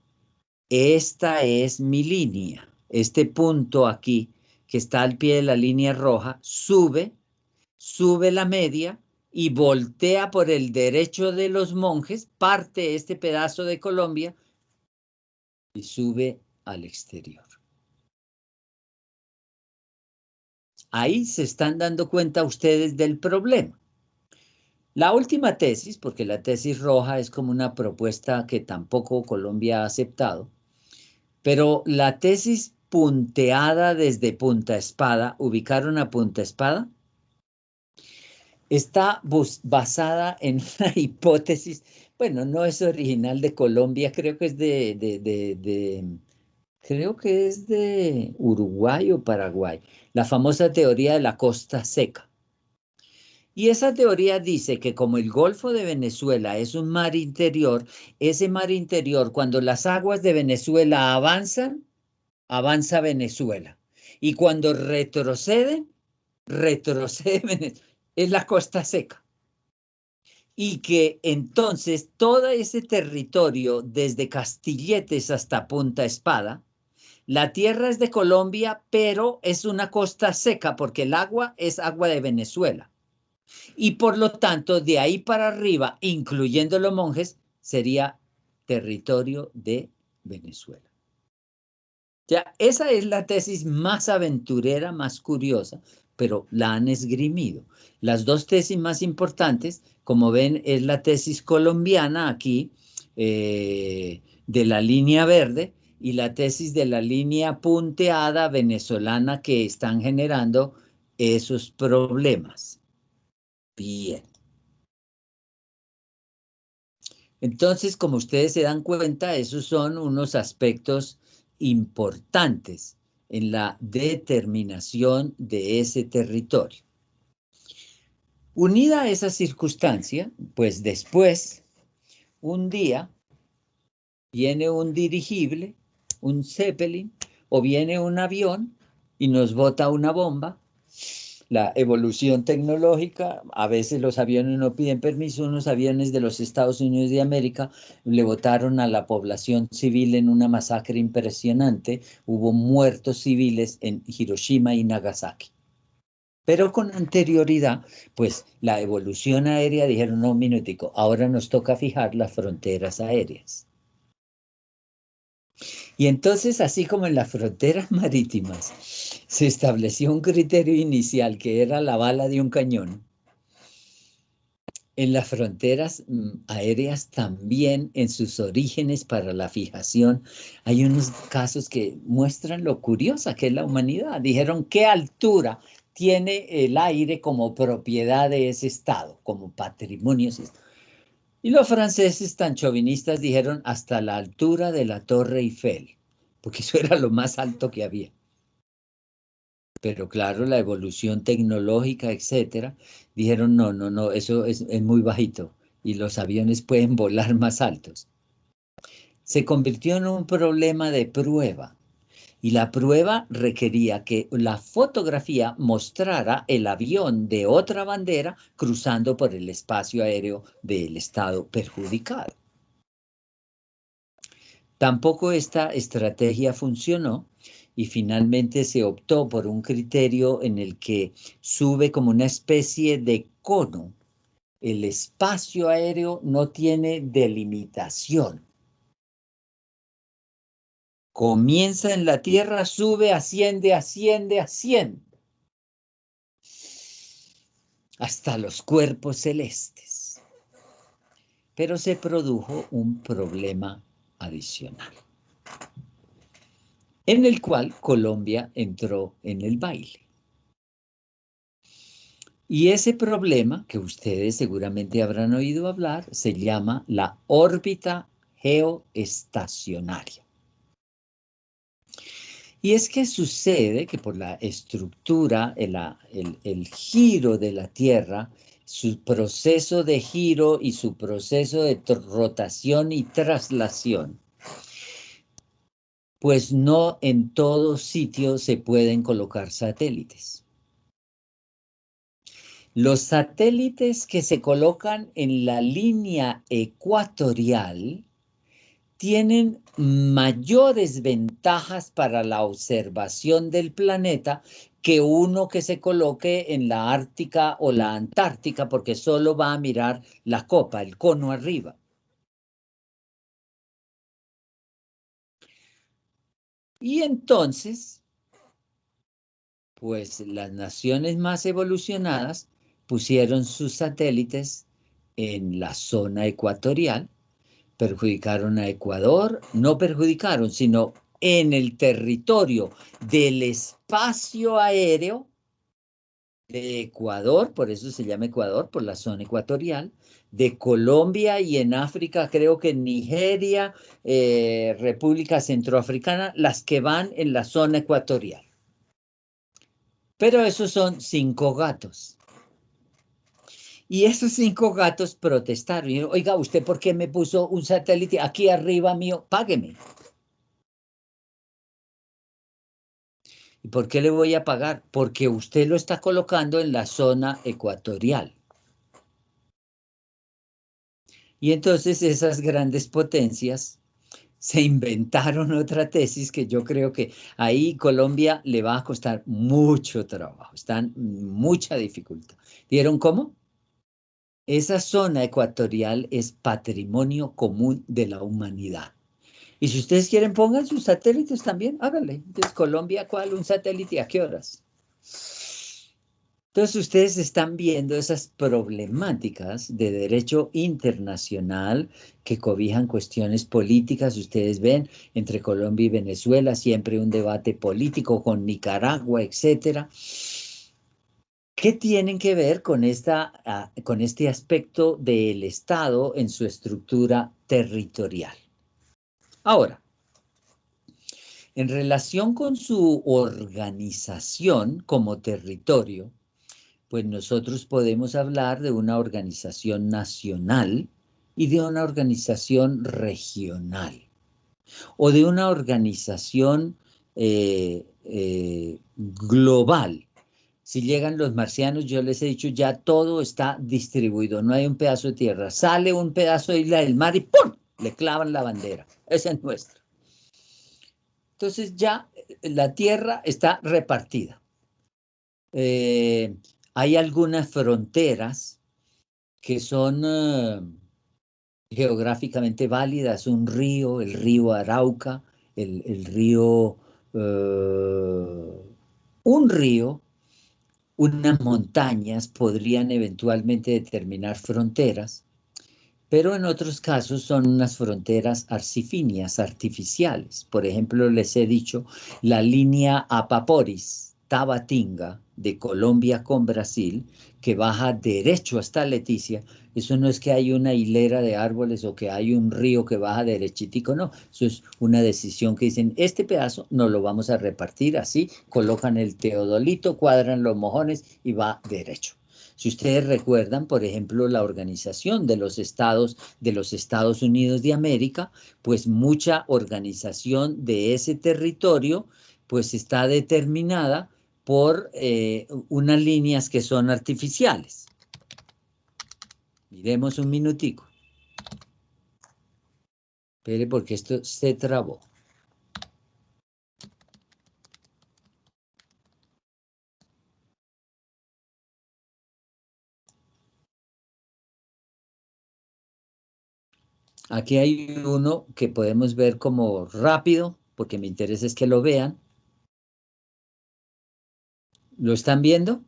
esta es mi línea, este punto aquí que está al pie de la línea roja, sube la media y voltea por el derecho de los monjes, parte este pedazo de Colombia y sube al exterior. Ahí se están dando cuenta ustedes del problema. La última tesis, porque la tesis roja es como una propuesta que tampoco Colombia ha aceptado, pero la tesis punteada desde Punta Espada, ¿ubicaron a Punta Espada? está basada en una hipótesis, bueno, no es original de Colombia, creo que es creo que es de Uruguay o Paraguay, la famosa teoría de la costa seca. Y esa teoría dice que como el Golfo de Venezuela es un mar interior, ese mar interior, cuando las aguas de Venezuela avanzan, avanza Venezuela. Y cuando retroceden, retrocede Venezuela. Es la costa seca. Y que entonces todo ese territorio, desde Castilletes hasta Punta Espada, la tierra es de Colombia, pero es una costa seca porque el agua es agua de Venezuela. Y por lo tanto, de ahí para arriba, incluyendo los monjes, sería territorio de Venezuela. Ya, esa es la tesis más aventurera, más curiosa, pero la han esgrimido. Las dos tesis más importantes, como ven, es la tesis colombiana aquí, de la línea verde, y la tesis de la línea punteada venezolana que están generando esos problemas. Bien. Entonces, como ustedes se dan cuenta, esos son unos aspectos importantes en la determinación de ese territorio. Unida a esa circunstancia, pues después, un día, viene un dirigible, un Zeppelin, o viene un avión y nos bota una bomba. La evolución tecnológica, a veces los aviones no piden permiso, unos aviones de los Estados Unidos de América le botaron a la población civil en una masacre impresionante, hubo muertos civiles en Hiroshima y Nagasaki. Pero con anterioridad, pues la evolución aérea dijeron, no, un minutico, ahora nos toca fijar las fronteras aéreas. Y entonces, así como en las fronteras marítimas se estableció un criterio inicial que era la bala de un cañón, en las fronteras aéreas también, en sus orígenes para la fijación, hay unos casos que muestran lo curiosa que es la humanidad. Dijeron, ¿qué altura tiene el aire como propiedad de ese estado, como patrimonio? Y los franceses tan chauvinistas dijeron hasta la altura de la Torre Eiffel, porque eso era lo más alto que había. Pero claro, la evolución tecnológica, etcétera, dijeron no, eso es muy bajito y los aviones pueden volar más altos. Se convirtió en un problema de prueba y la prueba requería que la fotografía mostrara el avión de otra bandera cruzando por el espacio aéreo del estado perjudicado. Tampoco esta estrategia funcionó y finalmente se optó por un criterio en el que sube como una especie de cono. El espacio aéreo no tiene delimitación. Comienza en la Tierra, sube, asciende, asciende, asciende, hasta los cuerpos celestes. Pero se produjo un problema adicional, en el cual Colombia entró en el baile. Y ese problema, que ustedes seguramente habrán oído hablar, se llama la órbita geoestacionaria. Y es que sucede que por la estructura, el giro de la Tierra, su proceso de giro y su proceso de rotación y traslación, pues no en todo sitio se pueden colocar satélites. Los satélites que se colocan en la línea ecuatorial tienen mayores ventajas para la observación del planeta que uno que se coloque en la Ártica o la Antártica, porque solo va a mirar la copa, el cono arriba. Y entonces, pues las naciones más evolucionadas pusieron sus satélites en la zona ecuatorial, perjudicaron a Ecuador, no perjudicaron, sino en el territorio del espacio aéreo de Ecuador, por eso se llama Ecuador, por la zona ecuatorial, de Colombia y en África, creo que en Nigeria, República Centroafricana, las que van en la zona ecuatorial. Pero esos son 5 gatos. Y esos 5 gatos protestaron. Y dijeron, oiga, ¿usted por qué me puso un satélite aquí arriba mío? Págueme. ¿Y por qué le voy a pagar? Porque usted lo está colocando en la zona ecuatorial. Y entonces esas grandes potencias se inventaron otra tesis que yo creo que ahí Colombia le va a costar mucho trabajo, están mucha dificultad. ¿Vieron cómo? Esa zona ecuatorial es patrimonio común de la humanidad. Y si ustedes quieren, pongan sus satélites también, háganle. Entonces, Colombia, ¿cuál? ¿Un satélite? ¿A qué horas? Entonces, ustedes están viendo esas problemáticas de derecho internacional que cobijan cuestiones políticas. Ustedes ven entre Colombia y Venezuela siempre un debate político con Nicaragua, etcétera. ¿Qué tienen que ver con este aspecto del Estado en su estructura territorial? Ahora, en relación con su organización como territorio, pues nosotros podemos hablar de una organización nacional y de una organización regional, o de una organización global. Si llegan los marcianos, yo les he dicho, ya todo está distribuido, no hay un pedazo de tierra. Sale un pedazo de isla del mar y ¡pum!, le clavan la bandera. Esa es nuestra. Entonces ya la tierra está repartida. Hay algunas fronteras que son geográficamente válidas, un río, el río Arauca, el río, un río, unas montañas podrían eventualmente determinar fronteras, pero en otros casos son unas fronteras arcifinias, artificiales. Por ejemplo, les he dicho, la línea Apaporis, Tabatinga, de Colombia con Brasil, que baja derecho hasta Leticia. Eso no es que hay una hilera de árboles o que hay un río que baja derechitico, no. Eso es una decisión que dicen, este pedazo no lo vamos a repartir así, colocan el teodolito, cuadran los mojones y va derecho. Si ustedes recuerdan, por ejemplo, la Organización de los Estados Unidos de América, pues mucha organización de ese territorio pues está determinada por unas líneas que son artificiales. Miremos un minutico. Espere porque esto se trabó. Aquí hay uno que podemos ver como rápido, porque mi interés es que lo vean. ¿Lo están viendo?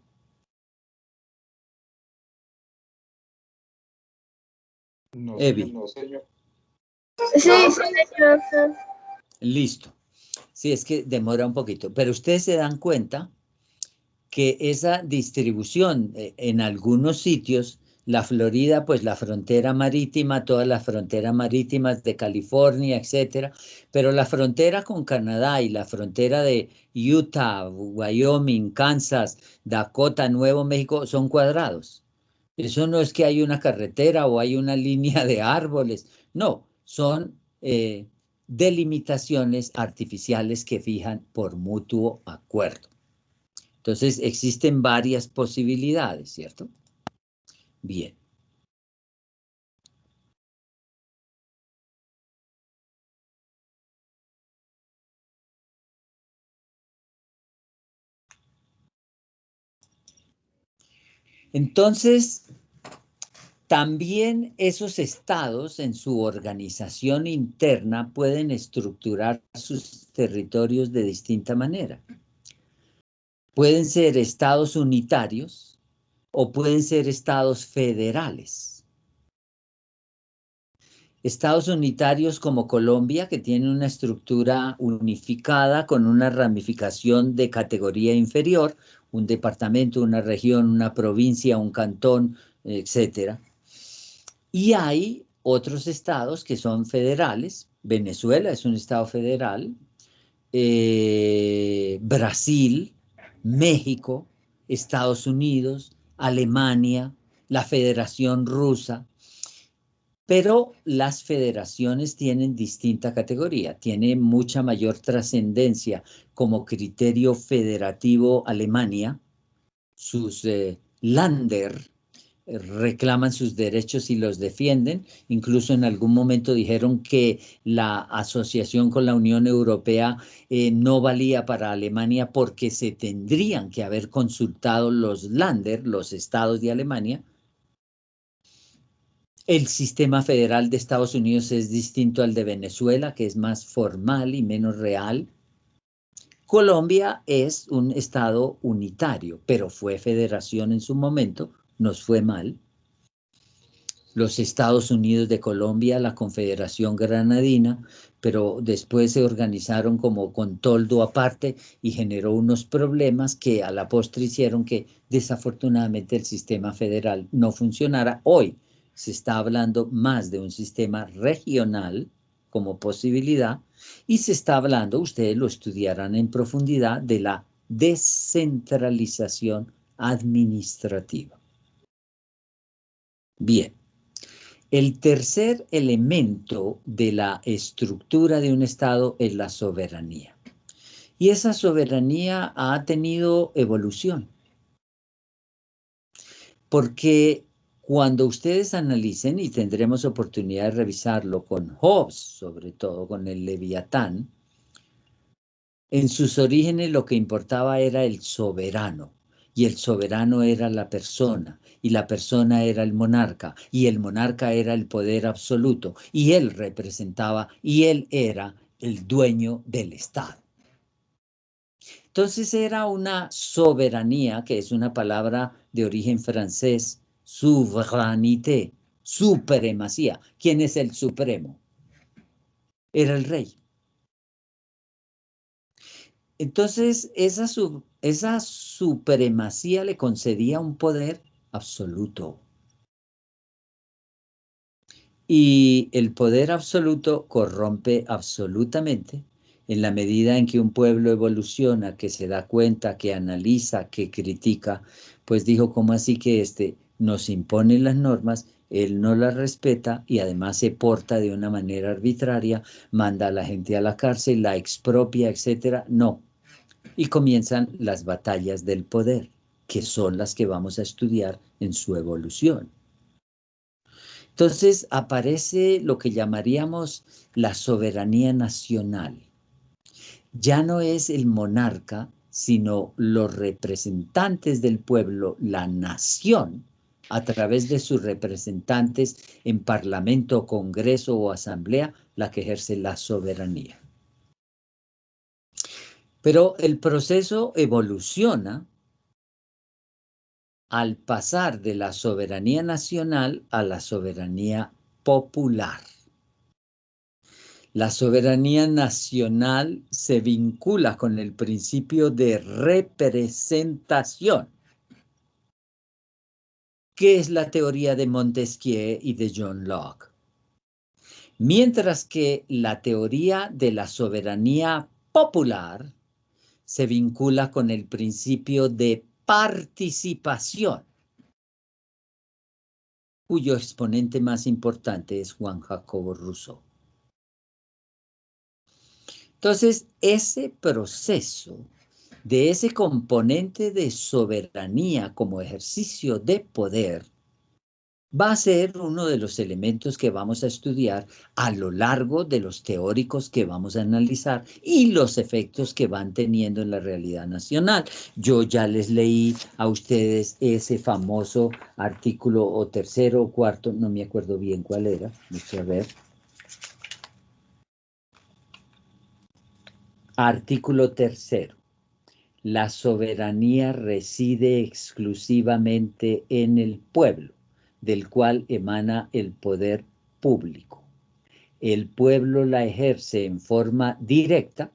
No, Evi. no, señor. Sí, señor. Listo. Sí, es que demora un poquito, pero ustedes se dan cuenta que esa distribución en algunos sitios, la Florida, pues la frontera marítima, todas las fronteras marítimas de California, etcétera, pero la frontera con Canadá y la frontera de Utah, Wyoming, Kansas, Dakota, Nuevo México son cuadrados. Eso no es que hay una carretera o hay una línea de árboles, no, son delimitaciones artificiales que fijan por mutuo acuerdo. Entonces, existen varias posibilidades, ¿cierto? Bien. Entonces, también esos estados en su organización interna pueden estructurar sus territorios de distinta manera. Pueden ser estados unitarios o pueden ser estados federales. Estados unitarios como Colombia, que tiene una estructura unificada con una ramificación de categoría inferior, un departamento, una región, una provincia, un cantón, etcétera. Y hay otros estados que son federales. Venezuela es un estado federal. Brasil, México, Estados Unidos, Alemania, la Federación Rusa. Pero las federaciones tienen distinta categoría, tiene mucha mayor trascendencia como criterio federativo Alemania, sus Länder reclaman sus derechos y los defienden. Incluso en algún momento dijeron que la asociación con la Unión Europea no valía para Alemania porque se tendrían que haber consultado los Länder, los estados de Alemania. El sistema federal de Estados Unidos es distinto al de Venezuela, que es más formal y menos real. Colombia es un estado unitario, pero fue federación en su momento, nos fue mal. Los Estados Unidos de Colombia, la Confederación Granadina, pero después se organizaron como con toldo aparte y generó unos problemas que a la postre hicieron que desafortunadamente el sistema federal no funcionara. Hoy se está hablando más de un sistema regional como posibilidad y se está hablando, ustedes lo estudiarán en profundidad, de la descentralización administrativa. Bien. El tercer elemento de la estructura de un Estado es la soberanía. Y esa soberanía ha tenido evolución. Porque cuando ustedes analicen, y tendremos oportunidad de revisarlo con Hobbes, sobre todo con el Leviatán, en sus orígenes lo que importaba era el soberano. Y el soberano era la persona, y la persona era el monarca, y el monarca era el poder absoluto, y él representaba, y él era el dueño del Estado. Entonces era una soberanía, que es una palabra de origen francés, souveraineté, supremacía. ¿Quién es el supremo? Era el rey. Entonces, esa supremacía le concedía un poder absoluto. Y el poder absoluto corrompe absolutamente en la medida en que un pueblo evoluciona, que se da cuenta, que analiza, que critica, pues dijo, ¿cómo así que nos impone las normas? Él no las respeta y además se porta de una manera arbitraria, manda a la gente a la cárcel, la expropia, etcétera. No. Y comienzan las batallas del poder, que son las que vamos a estudiar en su evolución. Entonces aparece lo que llamaríamos la soberanía nacional. Ya no es el monarca, sino los representantes del pueblo, la nación, a través de sus representantes en parlamento, congreso o asamblea, la que ejerce la soberanía. Pero el proceso evoluciona al pasar de la soberanía nacional a la soberanía popular. La soberanía nacional se vincula con el principio de representación, que es la teoría de Montesquieu y de John Locke. Mientras que la teoría de la soberanía popular se vincula con el principio de participación, cuyo exponente más importante es Juan Jacobo Rousseau. Entonces, ese proceso de ese componente de soberanía como ejercicio de poder va a ser uno de los elementos que vamos a estudiar a lo largo de los teóricos que vamos a analizar y los efectos que van teniendo en la realidad nacional. Yo ya les leí a ustedes ese famoso artículo o tercero o cuarto, no me acuerdo bien cuál era, vamos a ver. Artículo tercero. La soberanía reside exclusivamente en el pueblo, del cual emana el poder público. El pueblo la ejerce en forma directa,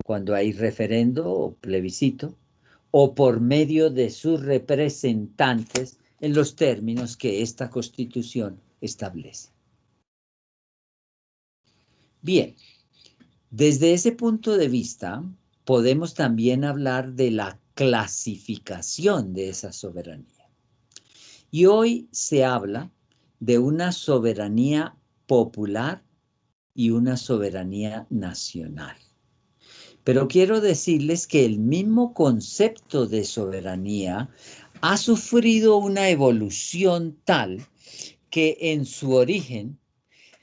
cuando hay referendo o plebiscito, o por medio de sus representantes en los términos que esta Constitución establece. Bien, desde ese punto de vista, podemos también hablar de la clasificación de esa soberanía. Y hoy se habla de una soberanía popular y una soberanía nacional. Pero quiero decirles que el mismo concepto de soberanía ha sufrido una evolución tal que en su origen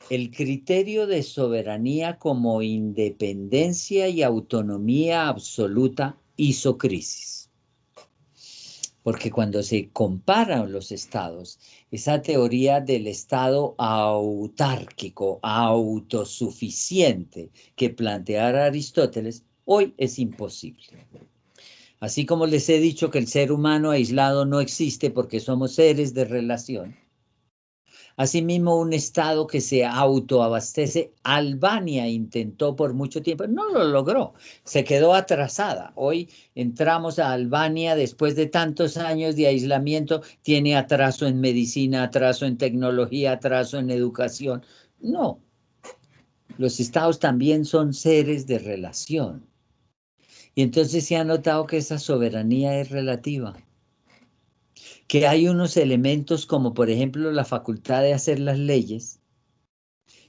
el criterio de soberanía como independencia y autonomía absoluta hizo crisis. Porque cuando se comparan los estados, esa teoría del estado autárquico, autosuficiente que planteara Aristóteles, hoy es imposible. Así como les he dicho que el ser humano aislado no existe porque somos seres de relación, asimismo, un estado que se autoabastece. Albania intentó por mucho tiempo, no lo logró, se quedó atrasada. Hoy entramos a Albania después de tantos años de aislamiento, tiene atraso en medicina, atraso en tecnología, atraso en educación. No, los estados también son seres de relación. Y entonces se ha notado que esa soberanía es relativa. Que hay unos elementos como por ejemplo la facultad de hacer las leyes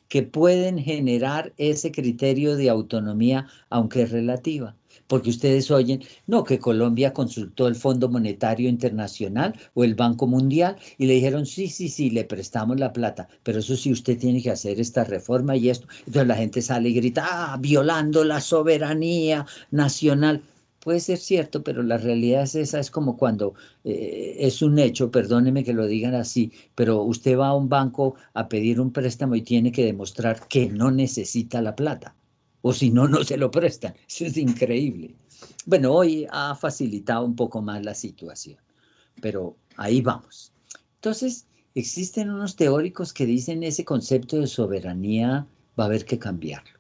que pueden generar ese criterio de autonomía, aunque es relativa. Porque ustedes oyen, no, que Colombia consultó el Fondo Monetario Internacional o el Banco Mundial y le dijeron, sí, le prestamos la plata, pero eso sí, usted tiene que hacer esta reforma y esto. Entonces la gente sale y grita, violando la soberanía nacional. Puede ser cierto, pero la realidad es esa, es como cuando es un hecho, perdóneme que lo digan así, pero usted va a un banco a pedir un préstamo y tiene que demostrar que no necesita la plata, o si no, no se lo prestan. Eso es increíble. Bueno, hoy ha facilitado un poco más la situación, pero ahí vamos. Entonces, existen unos teóricos que dicen ese concepto de soberanía va a haber que cambiarlo.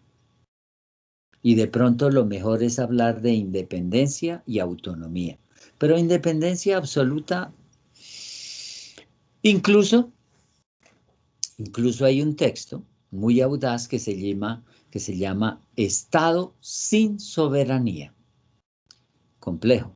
Y de pronto lo mejor es hablar de independencia y autonomía. Pero independencia absoluta, incluso hay un texto muy audaz que se llama Estado sin soberanía. Complejo.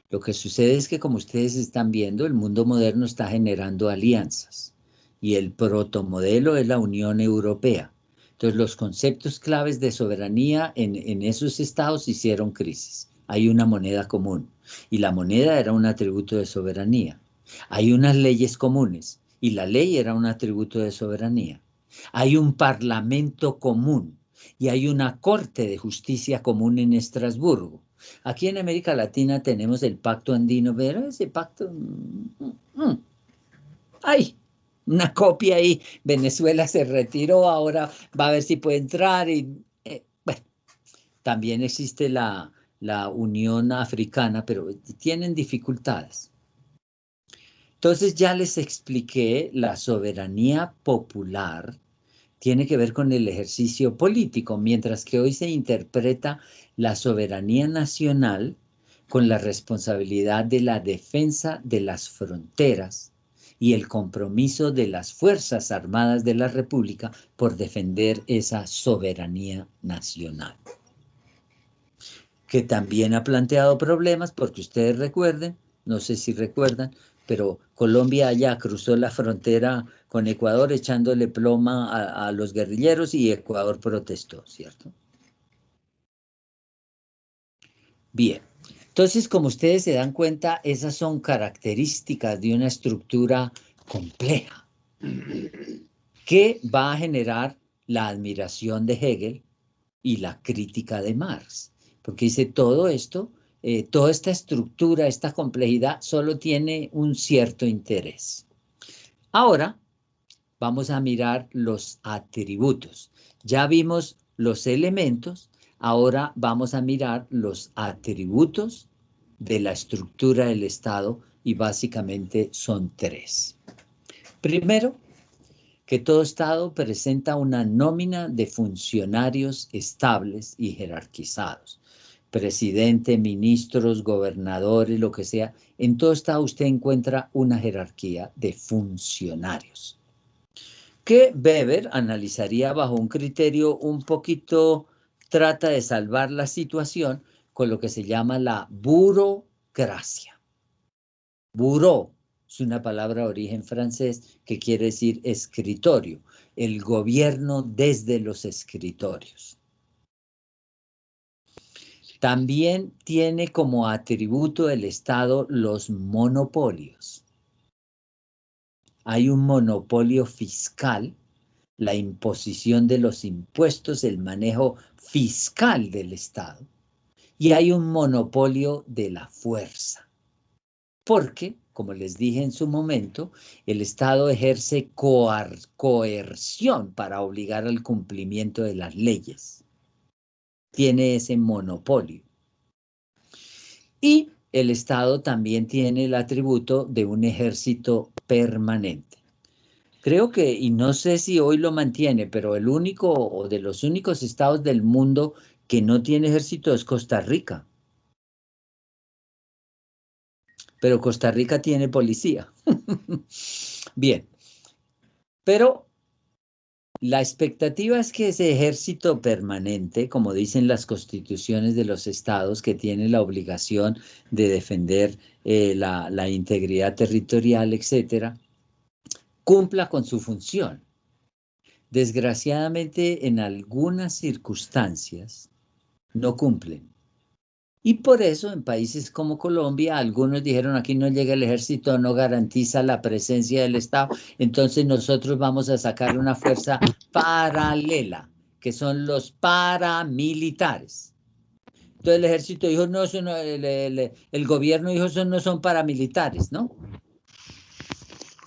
Lo que sucede es que, como ustedes están viendo, el mundo moderno está generando alianzas y el protomodelo es la Unión Europea. Entonces, los conceptos claves de soberanía en esos estados hicieron crisis. Hay una moneda común y la moneda era un atributo de soberanía. Hay unas leyes comunes y la ley era un atributo de soberanía. Hay un parlamento común y hay una corte de justicia común en Estrasburgo. Aquí en América Latina tenemos el Pacto Andino, pero ese pacto, ¡ay! Una copia ahí, Venezuela se retiró, ahora va a ver si puede entrar y, bueno, también existe la Unión Africana, pero tienen dificultades. Entonces ya les expliqué, la soberanía popular tiene que ver con el ejercicio político, mientras que hoy se interpreta la soberanía nacional con la responsabilidad de la defensa de las fronteras y el compromiso de las Fuerzas Armadas de la República por defender esa soberanía nacional. Que también ha planteado problemas, porque ustedes recuerden, no sé si recuerdan, pero Colombia ya cruzó la frontera con Ecuador echándole ploma a los guerrilleros y Ecuador protestó, ¿cierto? Bien, entonces como ustedes se dan cuenta, esas son características de una estructura compleja que va a generar la admiración de Hegel y la crítica de Marx, porque dice todo esto, toda esta estructura, esta complejidad solo tiene un cierto interés. Ahora vamos a mirar los atributos. Ya vimos los elementos, ahora vamos a mirar los atributos de la estructura del Estado y básicamente son tres. Primero, que todo Estado presenta una nómina de funcionarios estables y jerarquizados. presidente, ministros, gobernadores, lo que sea. En todo estado usted encuentra una jerarquía de funcionarios que Weber analizaría bajo un criterio un poquito, trata de salvar la situación con lo que se llama la burocracia. Bureau es una palabra de origen francés que quiere decir escritorio, el gobierno desde los escritorios. También tiene como atributo del Estado los monopolios. Hay un monopolio fiscal, la imposición de los impuestos, el manejo fiscal del Estado, y hay un monopolio de la fuerza. Porque, como les dije en su momento, el Estado ejerce coerción para obligar al cumplimiento de las leyes. Tiene ese monopolio. Y el Estado también tiene el atributo de un ejército permanente. Creo que, y no sé si hoy lo mantiene, pero el único o de los únicos estados del mundo que no tiene ejército es Costa Rica. Pero Costa Rica tiene policía. Bien, pero la expectativa es que ese ejército permanente, como dicen las constituciones de los estados, que tiene la obligación de defender la integridad territorial, etcétera, cumpla con su función. Desgraciadamente, en algunas circunstancias no cumplen. Y por eso en países como Colombia, algunos dijeron aquí no llega el ejército, no garantiza la presencia del Estado, entonces nosotros vamos a sacar una fuerza paralela, que son los paramilitares. Entonces el ejército dijo, no, eso no, el gobierno dijo, eso no son paramilitares, ¿no?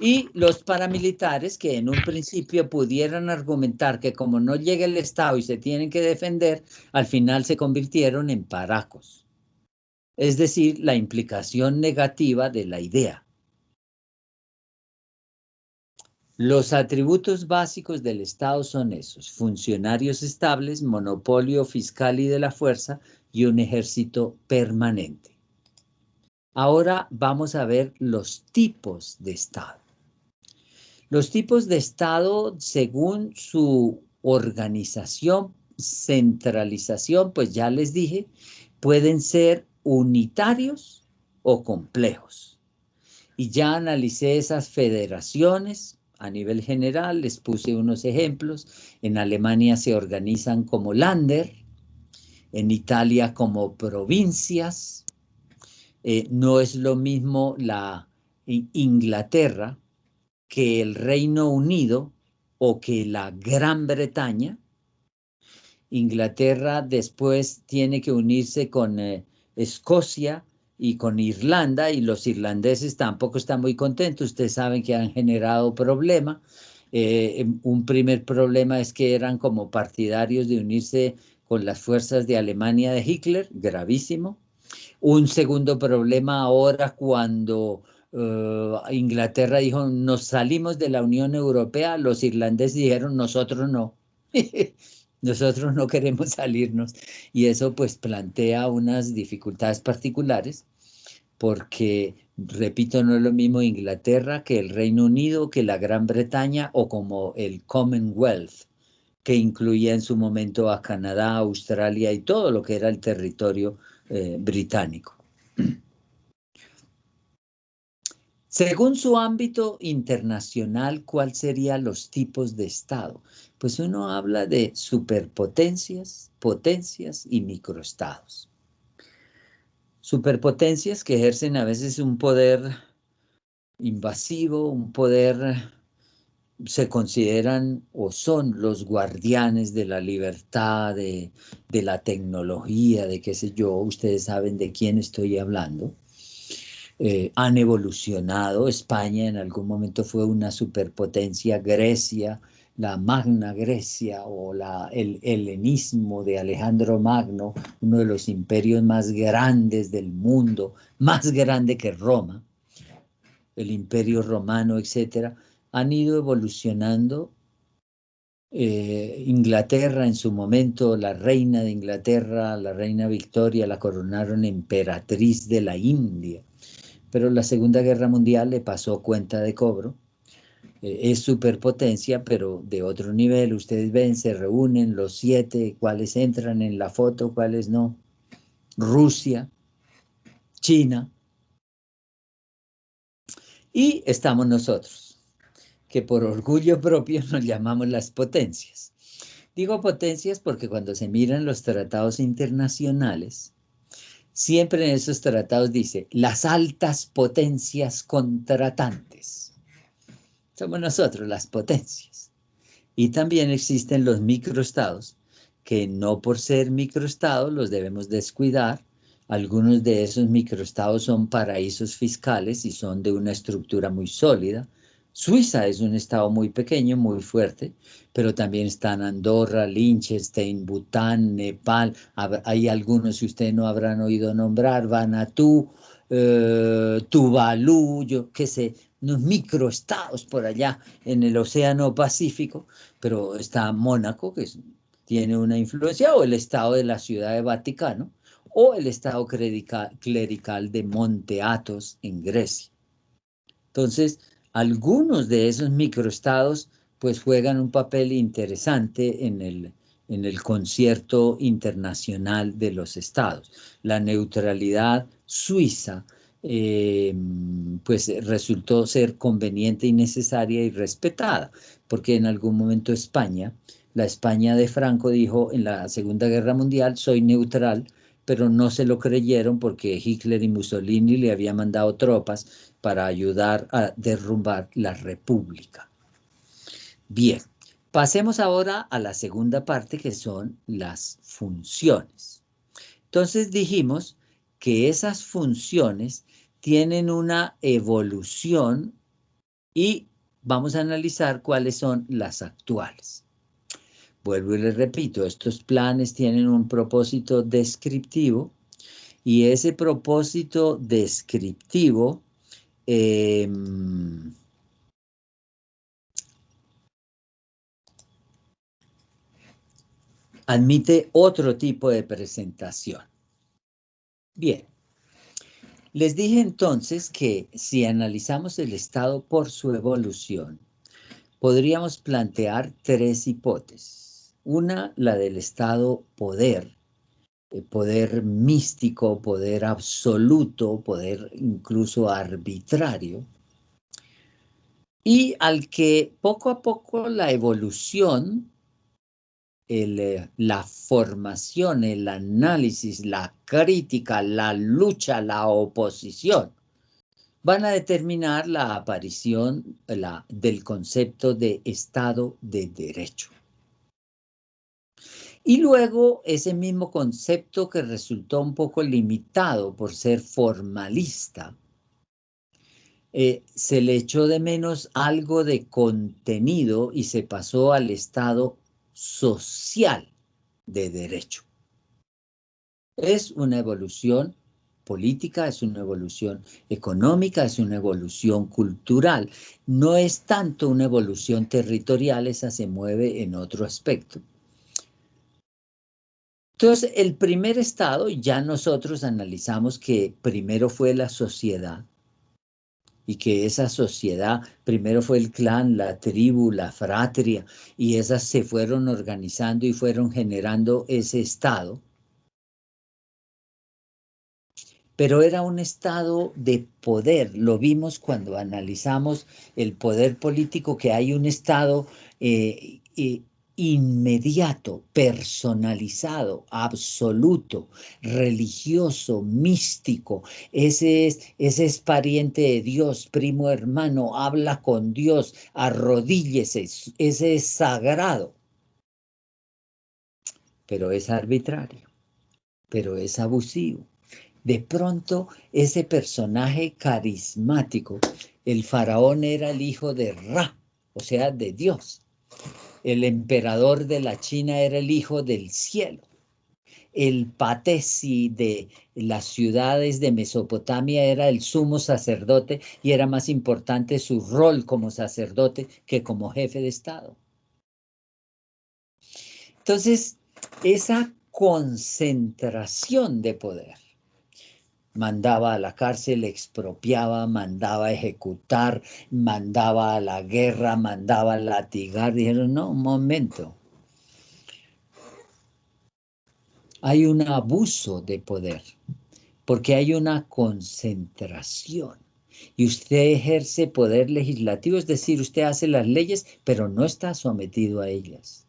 Y los paramilitares que en un principio pudieran argumentar que como no llega el Estado y se tienen que defender, al final se convirtieron en paracos. Es decir, la implicación negativa de la idea. Los atributos básicos del Estado son esos: funcionarios estables, monopolio fiscal y de la fuerza y un ejército permanente. Ahora vamos a ver los tipos de Estado. Los tipos de Estado, según su organización, centralización, pues ya les dije, pueden ser unitarios o complejos. Y ya analicé esas federaciones a nivel general, les puse unos ejemplos. En Alemania se organizan como Länder, en Italia como provincias. No es lo mismo la Inglaterra que el Reino Unido o que la Gran Bretaña. Inglaterra después tiene que unirse con Escocia y con Irlanda, y los irlandeses tampoco están muy contentos. Ustedes saben que han generado problemas. Un primer problema es que eran como partidarios de unirse con las fuerzas de Alemania de Hitler, gravísimo. Un segundo problema ahora cuando Inglaterra dijo, nos salimos de la Unión Europea, los irlandeses dijeron, nosotros no. Nosotros no queremos salirnos, y eso pues plantea unas dificultades particulares porque, repito, no es lo mismo Inglaterra que el Reino Unido, que la Gran Bretaña o como el Commonwealth, que incluía en su momento a Canadá, Australia y todo lo que era el territorio británico. Según su ámbito internacional, ¿cuáles serían los tipos de Estado? Pues uno habla de superpotencias, potencias y microestados. Superpotencias que ejercen a veces un poder invasivo, un poder, se consideran o son los guardianes de la libertad, de la tecnología, de qué sé yo. Ustedes saben de quién estoy hablando. Han evolucionado. España en algún momento fue una superpotencia. Grecia, la Magna Grecia o el helenismo de Alejandro Magno, uno de los imperios más grandes del mundo, más grande que Roma, el Imperio Romano, etcétera, han ido evolucionando Inglaterra en su momento, la reina de Inglaterra, la reina Victoria, la coronaron emperatriz de la India, pero la Segunda Guerra Mundial le pasó cuenta de cobro. Es superpotencia, pero de otro nivel. Ustedes ven, se reúnen los 7, cuáles entran en la foto, cuáles no. Rusia, China, y estamos nosotros, que por orgullo propio nos llamamos las potencias. Digo potencias porque cuando se miran los tratados internacionales, siempre en esos tratados dice las altas potencias contratantes. Somos nosotros las potencias. Y también existen los microestados, que no por ser microestados los debemos descuidar. Algunos de esos microestados son paraísos fiscales y son de una estructura muy sólida. Suiza es un estado muy pequeño, muy fuerte, pero también están Andorra, Liechtenstein, Bután, Nepal. Hay algunos que ustedes no habrán oído nombrar, Vanuatu, Tuvalu, yo qué sé, unos microestados por allá en el Océano Pacífico, pero está Mónaco, que tiene una influencia, o el estado de la Ciudad de Vaticano, o el estado clerical de Monte Athos en Grecia. Entonces, algunos de esos microestados pues juegan un papel interesante en el concierto internacional de los estados. La neutralidad suiza pues resultó ser conveniente y necesaria y respetada, porque en algún momento España, la España de Franco dijo en la Segunda Guerra Mundial, soy neutral, pero no se lo creyeron porque Hitler y Mussolini le habían mandado tropas para ayudar a derrumbar la República. Bien, pasemos ahora a la segunda parte, que son las funciones. Entonces dijimos que esas funciones tienen una evolución y vamos a analizar cuáles son las actuales. Vuelvo y les repito, estos planes tienen un propósito descriptivo y ese propósito descriptivo admite otro tipo de presentación. Bien, les dije entonces que si analizamos el estado por su evolución, podríamos plantear 3 hipótesis. Una, la del estado poder, poder místico, poder absoluto, poder incluso arbitrario, y al que poco a poco la evolución, la formación, el análisis, la crítica, la lucha, la oposición, van a determinar la aparición del concepto de Estado de Derecho. Y luego ese mismo concepto que resultó un poco limitado por ser formalista, se le echó de menos algo de contenido y se pasó al estado social de derecho. Es una evolución política, es una evolución económica, es una evolución cultural. No es tanto una evolución territorial, esa se mueve en otro aspecto. Entonces, el primer estado, ya nosotros analizamos que primero fue la sociedad, y que esa sociedad primero fue el clan, la tribu, la fratria, y esas se fueron organizando y fueron generando ese estado. Pero era un estado de poder, lo vimos cuando analizamos el poder político, que hay un estado inmediato, personalizado, absoluto, religioso, místico. Ese es pariente de Dios, primo hermano, habla con Dios, arrodíllese, ese es sagrado. Pero es arbitrario, pero es abusivo. De pronto, ese personaje carismático, el faraón era el hijo de Ra, o sea, de Dios. El emperador de la China era el hijo del cielo. El patesi de las ciudades de Mesopotamia era el sumo sacerdote y era más importante su rol como sacerdote que como jefe de Estado. Entonces, esa concentración de poder mandaba a la cárcel, expropiaba, mandaba a ejecutar, mandaba a la guerra, mandaba a latigar. Dijeron, no, un momento. Hay un abuso de poder, porque hay una concentración. Y usted ejerce poder legislativo, es decir, usted hace las leyes, pero no está sometido a ellas.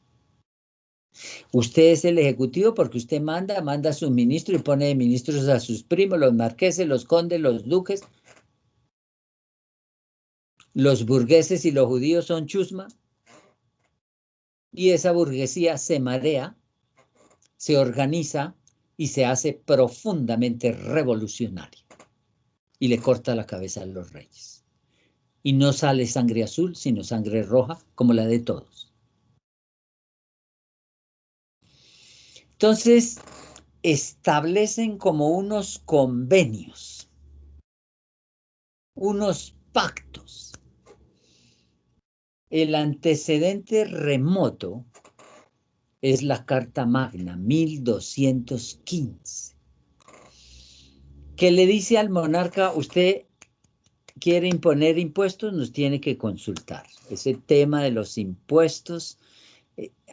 Usted es el ejecutivo porque usted manda a sus ministros y pone de ministros a sus primos, los marqueses, los condes, los duques. Los burgueses y los judíos son chusma. Y esa burguesía se marea, se organiza y se hace profundamente revolucionaria. Y le corta la cabeza a los reyes. Y no sale sangre azul, sino sangre roja, como la de todos. Entonces, establecen como unos convenios, unos pactos. El antecedente remoto es la Carta Magna, 1215, que le dice al monarca, usted quiere imponer impuestos, nos tiene que consultar. Ese tema de los impuestos,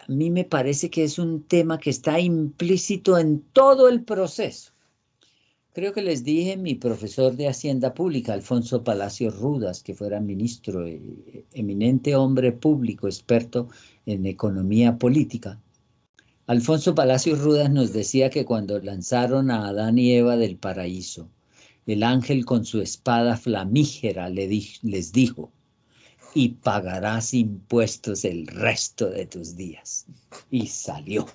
a mí me parece que es un tema que está implícito en todo el proceso. Creo que les dije, mi profesor de Hacienda Pública, Alfonso Palacios Rudas, que fuera ministro, eminente hombre público, experto en economía política. Alfonso Palacios Rudas nos decía que cuando lanzaron a Adán y Eva del paraíso, el ángel con su espada flamígera les dijo, y pagarás impuestos el resto de tus días. Y salió.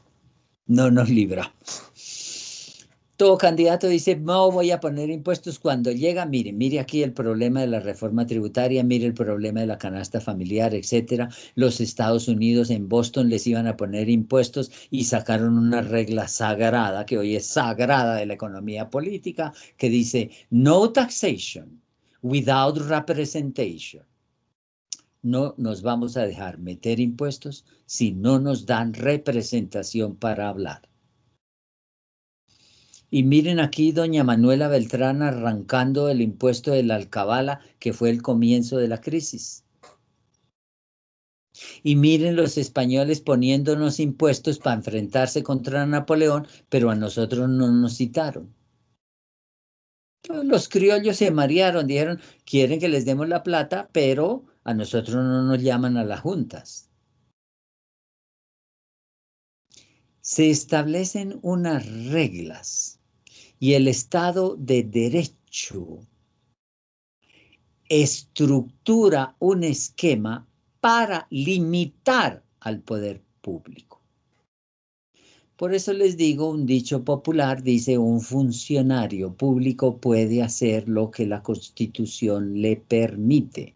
No nos libramos. Todo candidato dice, no voy a poner impuestos. Cuando llega, mire aquí el problema de la reforma tributaria, mire el problema de la canasta familiar, etcétera. Los Estados Unidos en Boston les iban a poner impuestos y sacaron una regla sagrada, que hoy es sagrada de la economía política, que dice, no taxation without representation. No nos vamos a dejar meter impuestos si no nos dan representación para hablar. Y miren aquí doña Manuela Beltrán arrancando el impuesto de la alcabala, que fue el comienzo de la crisis. Y miren los españoles poniéndonos impuestos para enfrentarse contra Napoleón, pero a nosotros no nos citaron. Los criollos se marearon, dijeron, quieren que les demos la plata, pero a nosotros no nos llaman a las juntas. Se establecen unas reglas y el Estado de Derecho estructura un esquema para limitar al poder público. Por eso les digo, un dicho popular dice, un funcionario público puede hacer lo que la Constitución le permite,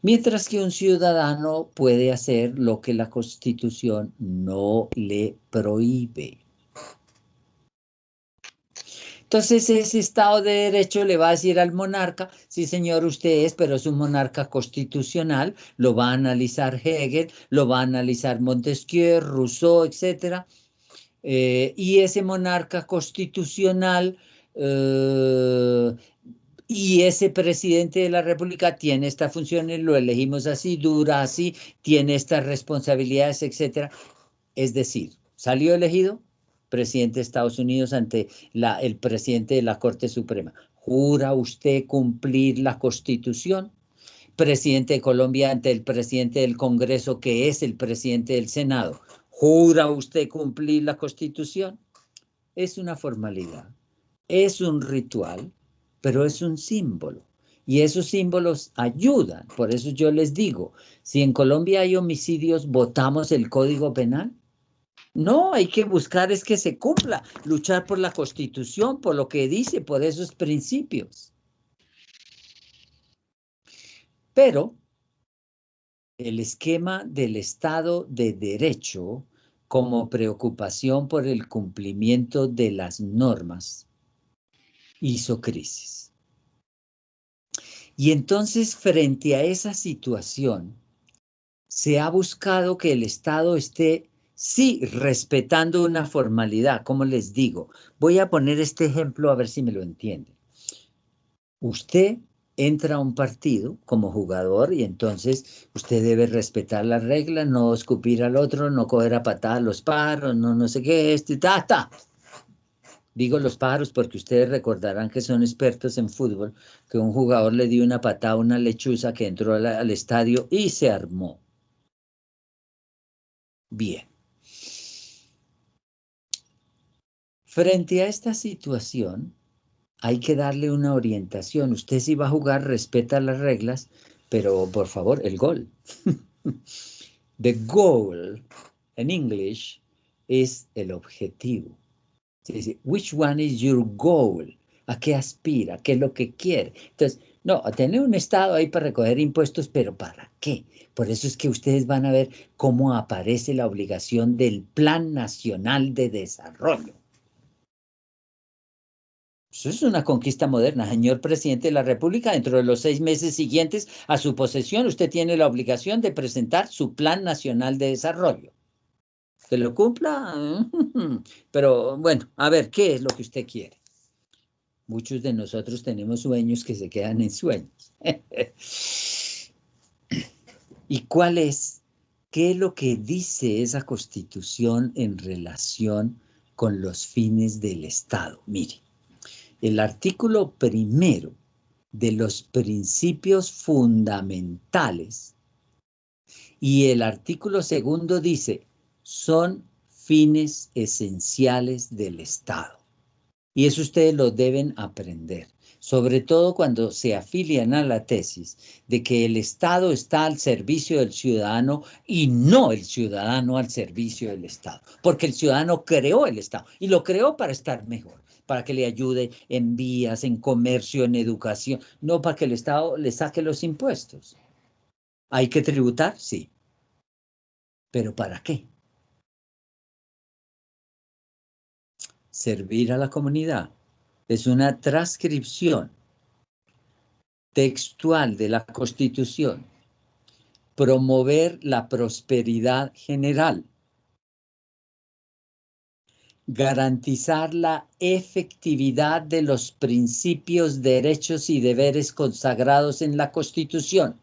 mientras que un ciudadano puede hacer lo que la Constitución no le prohíbe. Entonces ese Estado de Derecho le va a decir al monarca, sí señor, usted es, pero es un monarca constitucional, lo va a analizar Hegel, lo va a analizar Montesquieu, Rousseau, etc. Y ese monarca constitucional y ese presidente de la República tiene estas funciones, lo elegimos así, dura así, tiene estas responsabilidades, etc. Es decir, salió elegido presidente de Estados Unidos ante el presidente de la Corte Suprema. ¿Jura usted cumplir la Constitución? Presidente de Colombia ante el presidente del Congreso, que es el presidente del Senado. ¿Jura usted cumplir la Constitución? Es una formalidad, es un ritual, pero es un símbolo. Y esos símbolos ayudan. Por eso yo les digo, si en Colombia hay homicidios, ¿votamos el Código Penal? No, hay que buscar es que se cumpla, luchar por la Constitución, por lo que dice, por esos principios. Pero el esquema del Estado de Derecho como preocupación por el cumplimiento de las normas hizo crisis. Y entonces, frente a esa situación, se ha buscado que el Estado esté Sí, respetando una formalidad, como les digo. Voy a poner este ejemplo a ver si me lo entienden. Usted entra a un partido como jugador y entonces usted debe respetar las reglas, no escupir al otro, no coger a patadas a los pájaros, no sé qué, esto y ta. Digo los pájaros porque ustedes recordarán que son expertos en fútbol, que un jugador le dio una patada a una lechuza que entró al estadio y se armó. Bien. Frente a esta situación, hay que darle una orientación. Usted si va a jugar, respeta las reglas, pero por favor, el gol. The goal, en English, es el objetivo. Se dice, which one is your goal? ¿A qué aspira? ¿Qué es lo que quiere? Entonces, no, a tener un estado ahí para recoger impuestos, pero ¿para qué? Por eso es que ustedes van a ver cómo aparece la obligación del Plan Nacional de Desarrollo. Eso es una conquista moderna. Señor presidente de la República, dentro de los 6 meses siguientes a su posesión, usted tiene la obligación de presentar su Plan Nacional de Desarrollo. Que lo cumpla, pero bueno, a ver, ¿qué es lo que usted quiere? Muchos de nosotros tenemos sueños que se quedan en sueños. ¿Y cuál es? ¿Qué es lo que dice esa Constitución en relación con los fines del Estado? Mire. El artículo primero de los principios fundamentales y el artículo segundo dice, son fines esenciales del Estado. Y eso ustedes lo deben aprender, sobre todo cuando se afilian a la tesis de que el Estado está al servicio del ciudadano y no el ciudadano al servicio del Estado, porque el ciudadano creó el Estado y lo creó para estar mejor, para que le ayude en vías, en comercio, en educación, no para que el Estado le saque los impuestos. ¿Hay que tributar? Sí. ¿Pero para qué? Servir a la comunidad. Es una transcripción textual de la Constitución. Promover la prosperidad general. Garantizar la efectividad de los principios, derechos y deberes consagrados en la Constitución.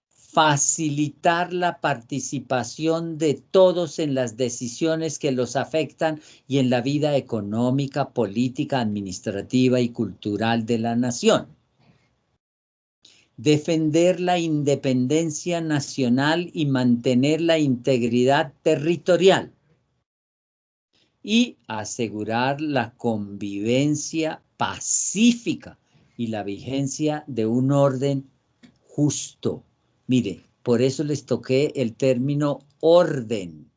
Facilitar la participación de todos en las decisiones que los afectan y en la vida económica, política, administrativa y cultural de la nación. Defender la independencia nacional y mantener la integridad territorial. Y asegurar la convivencia pacífica y la vigencia de un orden justo. Mire, por eso les toqué el término orden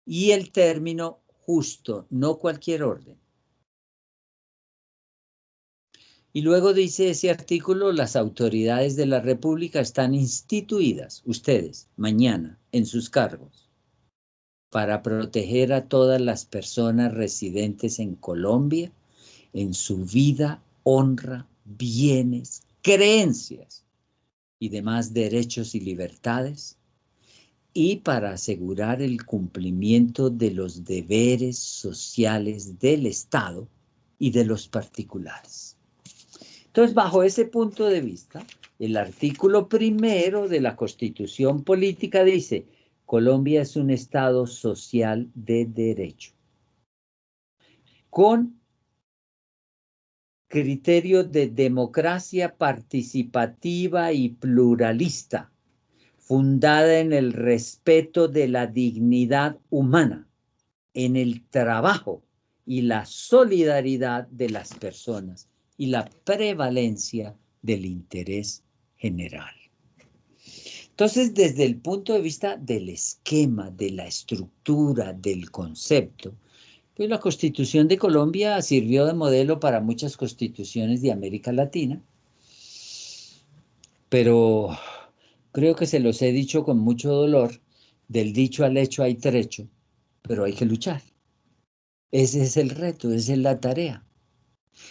y el término justo, no cualquier orden. Y luego dice ese artículo, las autoridades de la República están instituidas, ustedes, mañana, en sus cargos, para proteger a todas las personas residentes en Colombia, en su vida, honra, bienes, creencias y demás derechos y libertades, y para asegurar el cumplimiento de los deberes sociales del Estado y de los particulares. Entonces, bajo ese punto de vista, el artículo primero de la Constitución Política dice, Colombia es un Estado social de derecho, con criterio de democracia participativa y pluralista, fundada en el respeto de la dignidad humana, en el trabajo y la solidaridad de las personas y la prevalencia del interés general. Entonces, desde el punto de vista del esquema, de la estructura, del concepto, pues la Constitución de Colombia sirvió de modelo para muchas constituciones de América Latina, pero creo que se los he dicho con mucho dolor, del dicho al hecho hay trecho, pero hay que luchar. Ese es el reto, esa es la tarea.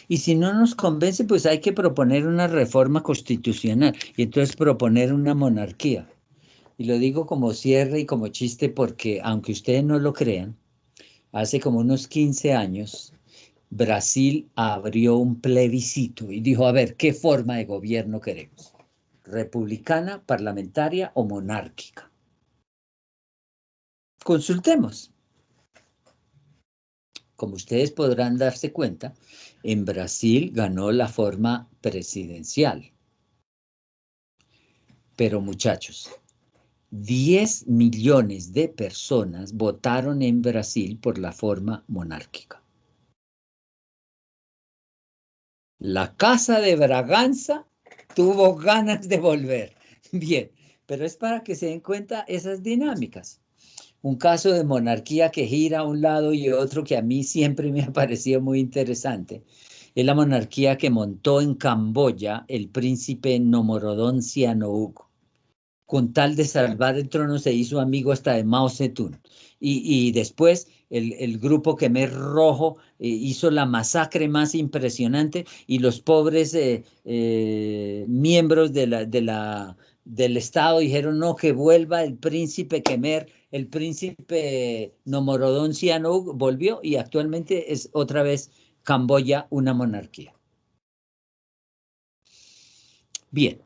Y si no nos convence, pues hay que proponer una reforma constitucional y entonces proponer una monarquía. Y lo digo como cierre y como chiste porque, aunque ustedes no lo crean, hace como unos 15 años, Brasil abrió un plebiscito y dijo, a ver, ¿qué forma de gobierno queremos? ¿Republicana, parlamentaria o monárquica? Consultemos. Como ustedes podrán darse cuenta, en Brasil ganó la forma presidencial. Pero muchachos, 10 millones de personas votaron en Brasil por la forma monárquica. La Casa de Braganza tuvo ganas de volver. Bien, pero es para que se den cuenta esas dinámicas. Un caso de monarquía que gira a un lado y otro que a mí siempre me ha parecido muy interesante es la monarquía que montó en Camboya el príncipe Nomorodom Sihanouk. Con tal de salvar el trono se hizo amigo hasta de Mao Zedong. Y después el grupo Khmer Rojo hizo la masacre más impresionante y los pobres miembros del Estado dijeron no, que vuelva el príncipe Khmer, el príncipe Nomorodom Sihanouk volvió y actualmente es otra vez Camboya una monarquía. Bien.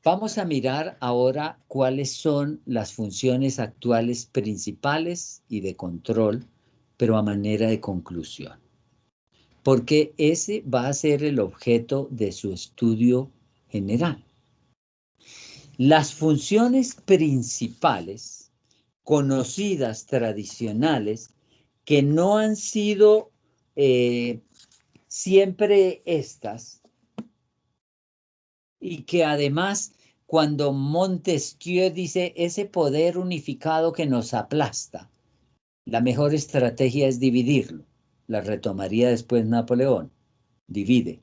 Vamos a mirar ahora cuáles son las funciones actuales principales y de control, pero a manera de conclusión. Porque ese va a ser el objeto de su estudio general. Las funciones principales, conocidas, tradicionales, que no han sido siempre estas, y que además cuando Montesquieu dice ese poder unificado que nos aplasta, la mejor estrategia es dividirlo. La retomaría después Napoleón. Divide.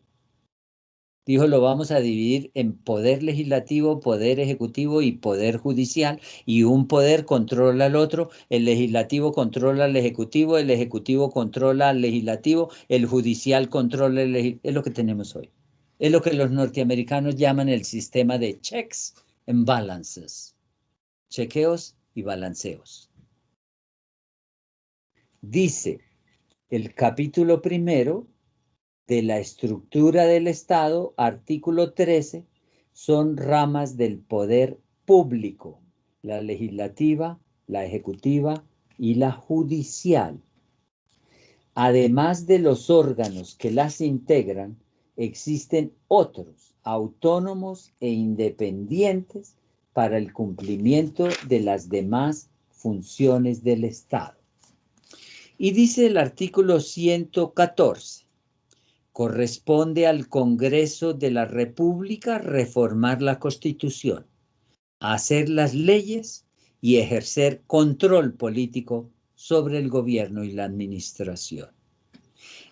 Dijo, lo vamos a dividir en poder legislativo, poder ejecutivo y poder judicial, y un poder controla al otro, el legislativo controla al ejecutivo, el ejecutivo controla al legislativo, el judicial controla el legislativo. Es lo que tenemos hoy. Es lo que los norteamericanos llaman el sistema de checks and balances. Chequeos y balanceos. Dice el capítulo primero de la estructura del Estado, artículo 13, son ramas del poder público, la legislativa, la ejecutiva y la judicial. Además de los órganos que las integran, existen otros autónomos e independientes para el cumplimiento de las demás funciones del Estado. Y dice el artículo 114, corresponde al Congreso de la República reformar la Constitución, hacer las leyes y ejercer control político sobre el gobierno y la administración.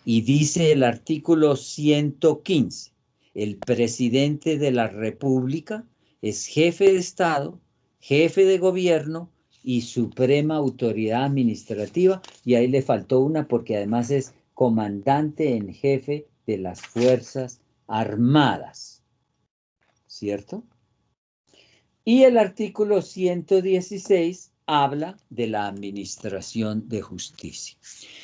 Y dice el artículo 115, el presidente de la República es jefe de Estado, jefe de gobierno y suprema autoridad administrativa, y ahí le faltó una porque además es comandante en jefe de las Fuerzas Armadas, ¿cierto? Y el artículo 116 habla de la administración de justicia.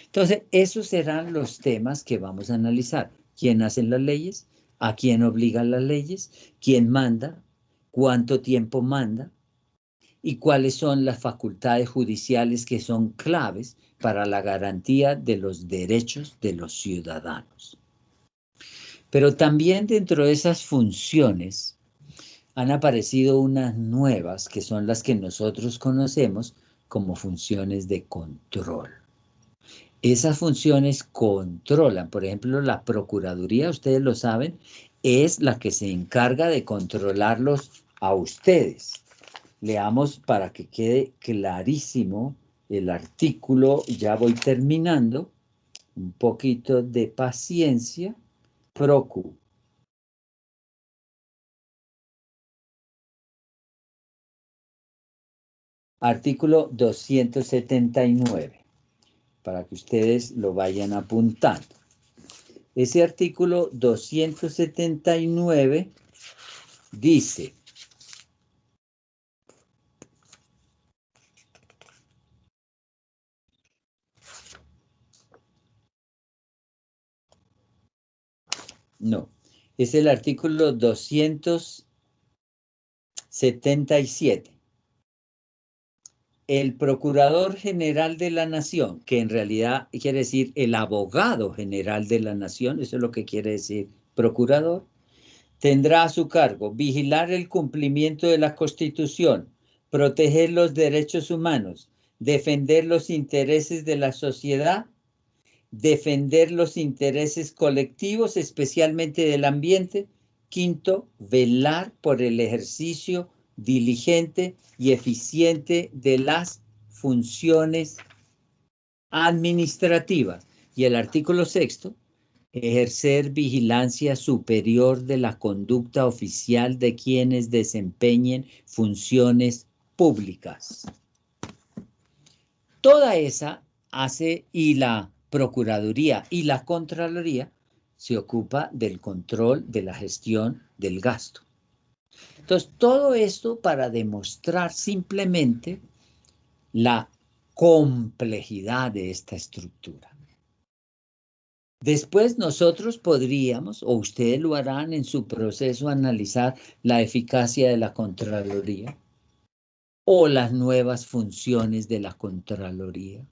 Entonces, esos serán los temas que vamos a analizar. ¿Quién hace las leyes? ¿A quién obligan las leyes? ¿Quién manda? ¿Cuánto tiempo manda? ¿Y cuáles son las facultades judiciales que son claves para la garantía de los derechos de los ciudadanos? Pero también dentro de esas funciones han aparecido unas nuevas que son las que nosotros conocemos como funciones de control. Esas funciones controlan, por ejemplo, la Procuraduría, ustedes lo saben, es la que se encarga de controlarlos a ustedes. Leamos para que quede clarísimo el artículo, ya voy terminando, un poquito de paciencia, Procu. Artículo 279, para que ustedes lo vayan apuntando. Ese artículo 279 dice, No, es el artículo 277. El Procurador General de la Nación, que en realidad quiere decir el Abogado General de la Nación, eso es lo que quiere decir procurador, tendrá a su cargo vigilar el cumplimiento de la Constitución, proteger los derechos humanos, defender los intereses de la sociedad, defender los intereses colectivos, especialmente del ambiente. Quinto, velar por el ejercicio diligente y eficiente de las funciones administrativas. Y el artículo sexto, ejercer vigilancia superior de la conducta oficial de quienes desempeñen funciones públicas. Toda esa hace, y la Procuraduría y la Contraloría se ocupa del control de la gestión del gasto. Entonces, todo esto para demostrar simplemente la complejidad de esta estructura. Después nosotros podríamos, o ustedes lo harán en su proceso, analizar la eficacia de la Contraloría o las nuevas funciones de la Contraloría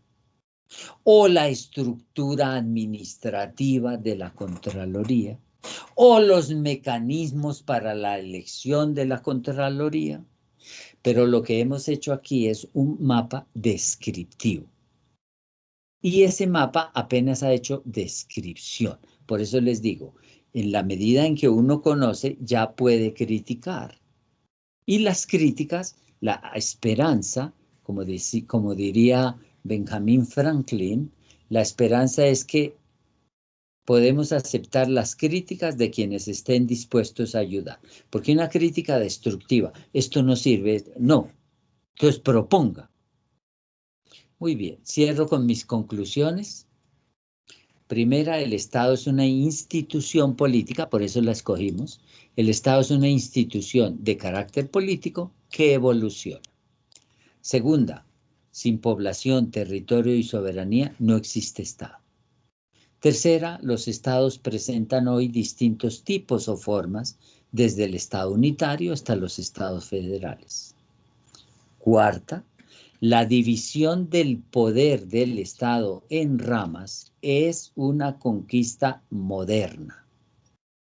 o la estructura administrativa de la Contraloría o los mecanismos para la elección de la Contraloría. Pero lo que hemos hecho aquí es un mapa descriptivo. Y ese mapa apenas ha hecho descripción. Por eso les digo, en la medida en que uno conoce, ya puede criticar. Y las críticas, la esperanza, como diría Benjamin Franklin, la esperanza es que podemos aceptar las críticas de quienes estén dispuestos a ayudar. Porque una crítica destructiva, esto no sirve, no. Entonces proponga. Muy bien, cierro con mis conclusiones. Primera, el Estado es una institución política, por eso la escogimos. El Estado es una institución de carácter político que evoluciona. Segunda, sin población, territorio y soberanía no existe Estado. Tercera, los Estados presentan hoy distintos tipos o formas, desde el Estado unitario hasta los Estados federales. Cuarta, la división del poder del Estado en ramas es una conquista moderna.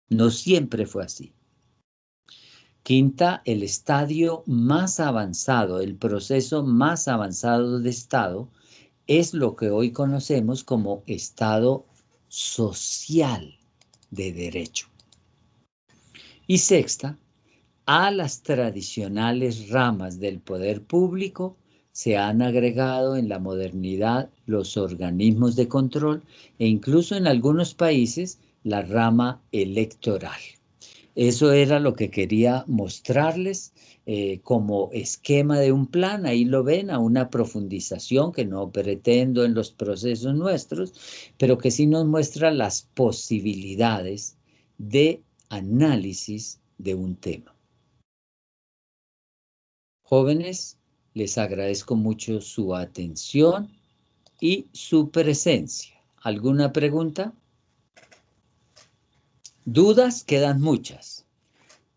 No siempre fue así. Quinta, el estadio más avanzado, el proceso más avanzado de Estado es lo que hoy conocemos como Estado social de derecho. Y sexta, a las tradicionales ramas del poder público se han agregado en la modernidad los organismos de control e incluso en algunos países la rama electoral. Eso era lo que quería mostrarles como esquema de un plan. Ahí lo ven, a una profundización que no pretendo en los procesos nuestros, pero que sí nos muestra las posibilidades de análisis de un tema. Jóvenes, les agradezco mucho su atención y su presencia. ¿Alguna pregunta? Dudas, quedan muchas,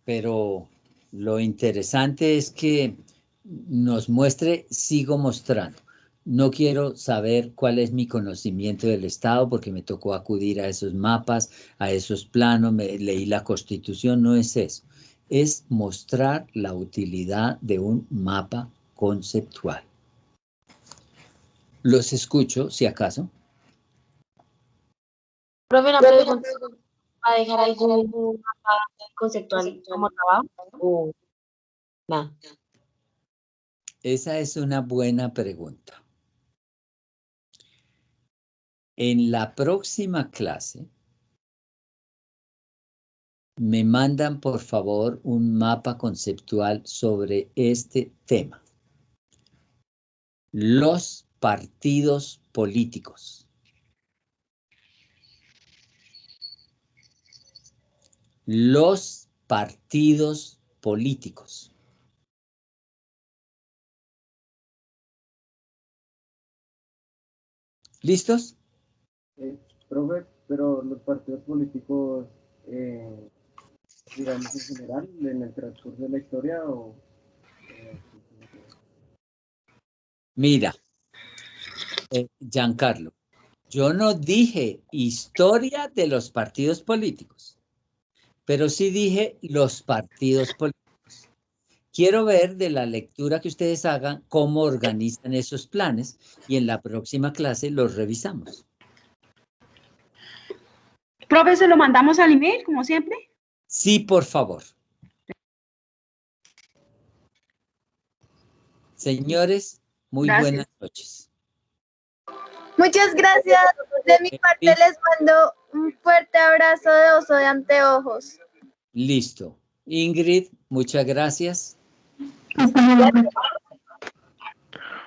pero lo interesante es que nos muestre, sigo mostrando. No quiero saber cuál es mi conocimiento del Estado porque me tocó acudir a esos mapas, a esos planos, leí la Constitución, no es eso. Es mostrar la utilidad de un mapa conceptual. Los escucho, si acaso. Profe, una pregunta, ¿va a dejar algún mapa conceptual como trabajo o nada? Esa es una buena pregunta. En la próxima clase, me mandan por favor un mapa conceptual sobre este tema. Los partidos políticos. Los partidos políticos. ¿Listos? Profe, pero los partidos políticos digamos en general, en el transcurso de la historia o Mira, Giancarlo, yo no dije historia de los partidos políticos, pero sí dije los partidos políticos. Quiero ver de la lectura que ustedes hagan cómo organizan esos planes y en la próxima clase los revisamos. Profe, ¿se lo mandamos al email, como siempre? Sí, por favor. Señores, muy Gracias. buenas noches. Muchas gracias. De mi parte les mando un fuerte abrazo de oso de anteojos. Listo. Ingrid, muchas gracias.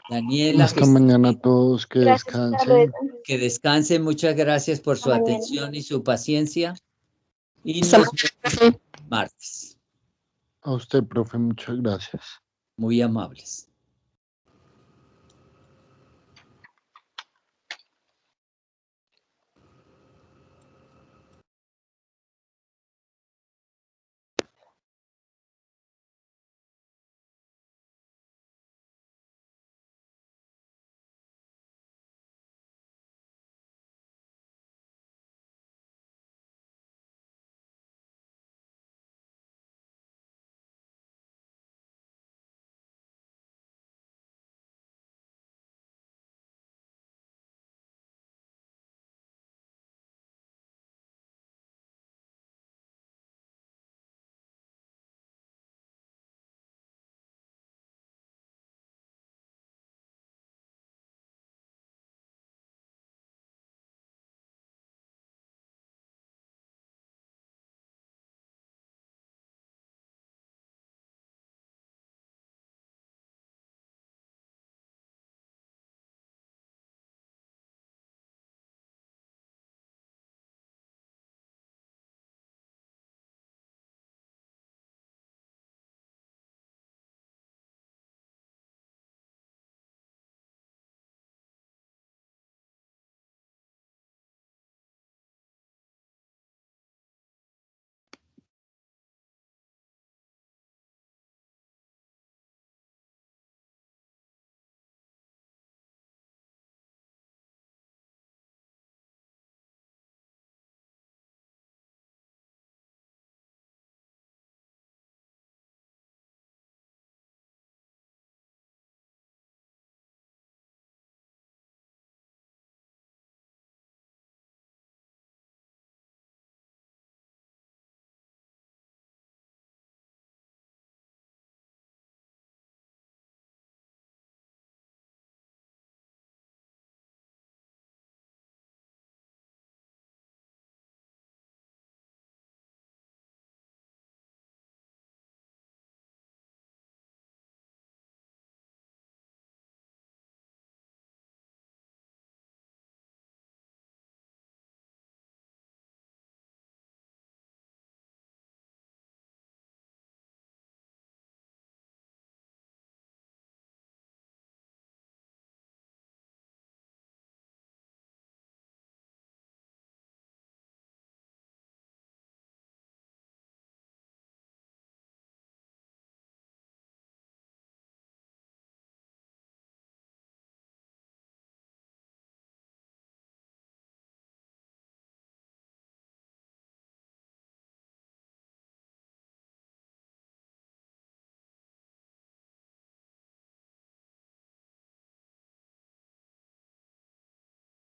Daniela, Hasta mañana a todos, que descansen. que descansen. Muchas gracias por su atención y su paciencia. Y nos vemos martes. A usted, profe, muchas gracias. Muy amables.